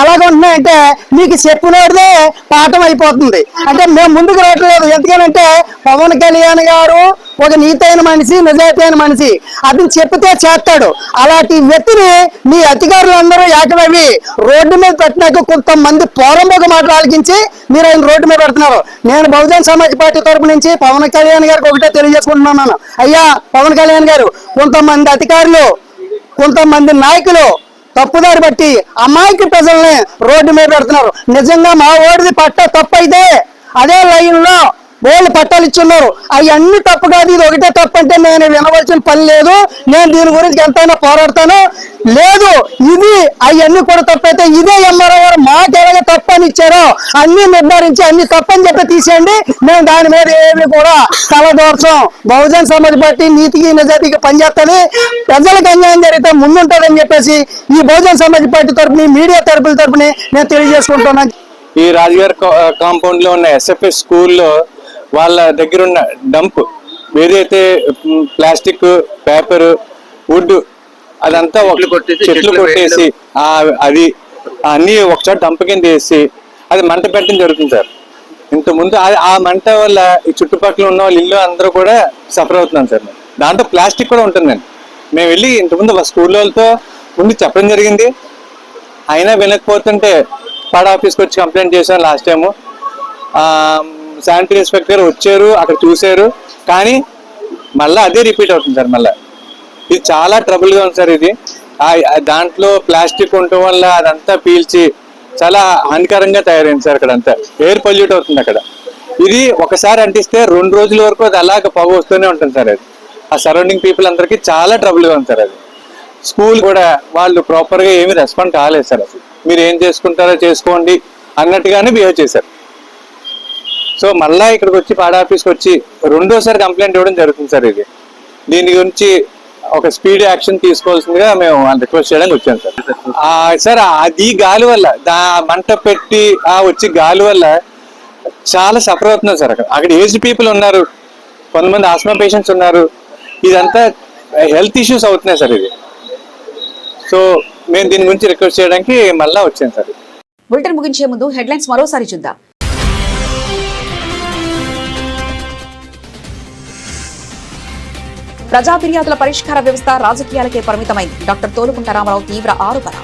ఎలాగ ఉంటున్నాయంటే మీకు చెప్పినదే పాఠం అయిపోతుంది. అంటే మేము ముందుకు రావట్లేదు. ఎందుకనంటే పవన్ కళ్యాణ్ గారు ఒక నీతైన మనిషి, నిజాయితీ అయిన మనిషి, అతను చెప్తే చేస్తాడు. అలాంటి వ్యక్తిని మీ అధికారులు అందరూ ఏకమవి రోడ్డు మీద పెట్టినాక కొంతమంది పోరంబోక మాటలు ఆలకించి మీరు ఆయన రోడ్డు మీద పెడుతున్నారు. నేను బహుజన సమాజ్ పార్టీ తరపు నుంచి పవన్ కళ్యాణ్ గారికి ఒకటే తెలియజేసుకుంటున్నాను, అయ్యా పవన్ కళ్యాణ్ గారు, కొంతమంది అధికారులు కొంతమంది నాయకులు తప్పుదారి బట్టి అమాయక ప్రజల్ని రోడ్డు మీద పెడుతున్నారు. నిజంగా మా ఓడిది పట్ట తప్పు అయితే అదే లైన్ లో వాళ్ళు పట్టాలు ఇచ్చున్నారు. అవన్నీ తప్పు కాదు, ఇది ఒకటే తప్పు అంటే నేను వినవలసిన పని లేదు. నేను దీని గురించి ఎంతైనా పోరాడతాను. లేదు ఇది అవన్నీ కూడా తప్పు అయితే ఇదే ఎంఆర్ఓ గారు మాకు ఎలాగ తప్పు అని ఇచ్చారో అన్ని నిర్ధారించి అన్ని తప్పని చెప్పి తీసేయండి. మేము దాని మీద ఏమి కూడా తలదోర్చం. బహుజన సమాజ్ పార్టీ నీతికి నిజాయితీకి పనిచేస్తుంది. ప్రజలకు అన్యాయం జరిగితే ముందుంటుందని చెప్పేసి ఈ బహుజన సమాజ్ పార్టీ తరపుని మీడియా తరపుల తరపుని నేను తెలియజేసుకుంటున్నాను. ఈ రాజుగారి కాంపౌండ్ లో ఉన్న ఎస్ఎఫ్ఎస్ స్కూల్లో వాళ్ళ దగ్గర ఉన్న డంప్ ఏదైతే ప్లాస్టిక్, పేపర్, వుడ్ అదంతా చెట్లు కొట్టేసి అది అన్ని ఒకచోట డంప్ కింద వేసి అది మంట పెట్టడం జరుగుతుంది సార్. ఇంతకుముందు ఆ మంట వల్ల ఈ చుట్టుపక్కల ఉన్న వాళ్ళ ఇల్లు అందరూ కూడా సఫర్ అవుతున్నాం సార్. దాంట్లో ప్లాస్టిక్ కూడా ఉంటుందండి. మేము వెళ్ళి ఇంతకుముందు స్కూల్ వాళ్ళతో ముందు చెప్పడం జరిగింది, అయినా వినకపోతుంటే పాడ ఆఫీస్కి వచ్చి కంప్లైంట్ చేశాను లాస్ట్ టైము. శానిటరీ ఇన్స్పెక్టర్ వచ్చారు, అక్కడ చూశారు, కానీ మళ్ళీ అదే రిపీట్ అవుతుంది సార్. మళ్ళీ ఇది చాలా ట్రబుల్గా ఉంది సార్. ఇది దాంట్లో ప్లాస్టిక్ ఉండటం వల్ల అదంతా పీల్చి చాలా హానికరంగా తయారైంది సార్. అక్కడంతా ఎయిర్ పొల్యూట్ అవుతుంది అక్కడ. ఇది ఒకసారి అంటిస్తే 2 రోజుల వరకు అది అలాగ పొగ వస్తూనే ఉంటుంది సార్. అది ఆ సరౌండింగ్ పీపుల్ అందరికీ చాలా ట్రబుల్గా ఉంది సార్. అది స్కూల్ కూడా వాళ్ళు ప్రాపర్గా ఏమీ రెస్పాండ్ కాలేదు సార్. అసలు మీరు ఏం చేసుకుంటారో చేసుకోండి అన్నట్టుగానే బిహేవ్ చేశారు. సో మళ్ళా ఇక్కడికి వచ్చి పాడ ఆఫీస్కి వచ్చి 2వ కంప్లైంట్ ఇవ్వడం జరుగుతుంది సార్. ఇది దీని గురించి ఒక స్పీడ్ యాక్షన్ తీసుకోవాల్సిందిగా మేము రిక్వెస్ట్ చేయడానికి వచ్చాం సార్. సార్ అది గాలి వల్ల మంట పెట్టి వచ్చి గాలి వల్ల చాలా సఫర్ అవుతున్నారు సార్. అక్కడ ఏజ్డ్ పీపుల్ ఉన్నారు, కొంతమంది ఆస్మా పేషెంట్స్ ఉన్నారు. ఇదంతా హెల్త్ ఇష్యూస్ అవుతున్నాయి సార్. ఇది సో మేము దీని గురించి రిక్వెస్ట్ చేయడానికి మళ్ళా వచ్చాం సార్. బులెటిన్ ముగించే ముందు హెడ్లైన్స్ మరోసారి చూద్దాం. ప్రజా ఫిర్యాదుల పరిష్కార వ్యవస్థ రాజకీయాలకే పరిమితమైంది. డాక్టర్ తోలుకుంట రామారావు తీవ్ర ఆరోపణ.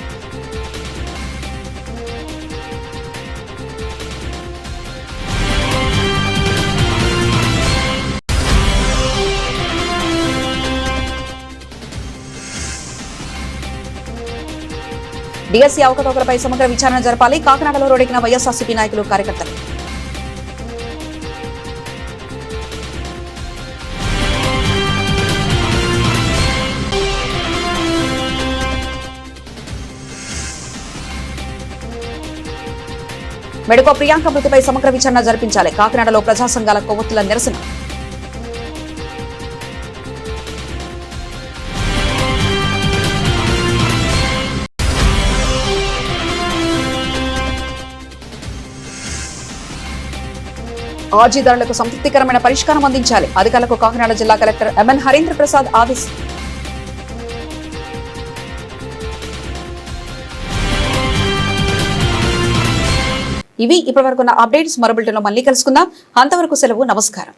డిఎస్సీ అవకతవకలపై సమగ్ర విచారణ జరపాలి. కాకినాడలో రోడ్డెక్కిన వైఎస్ఆర్సీపీ నాయకులు, కార్యకర్తలు. మెడకో ప్రియాంక మృతిపై సమగ్ర విచారణ జరిపించాలి. కాకినాడలో ప్రజా సంఘాల కొవ్వొత్తుల నిరసన. ఆర్జీదారులకు సంతృప్తికరమైన పరిష్కారం అందించాలి. అధికారులకు కాకినాడ జిల్లా కలెక్టర్ ఎంఎన్ హరీంద్ర ప్రసాద్ ఆదేశం. ఇవి ఇప్పటివరకున్న అప్డేట్స్. మరో బులెటిన్లో మళ్ళీ కలుసుకుందాం. అంతవరకు సెలవు. నమస్కారం.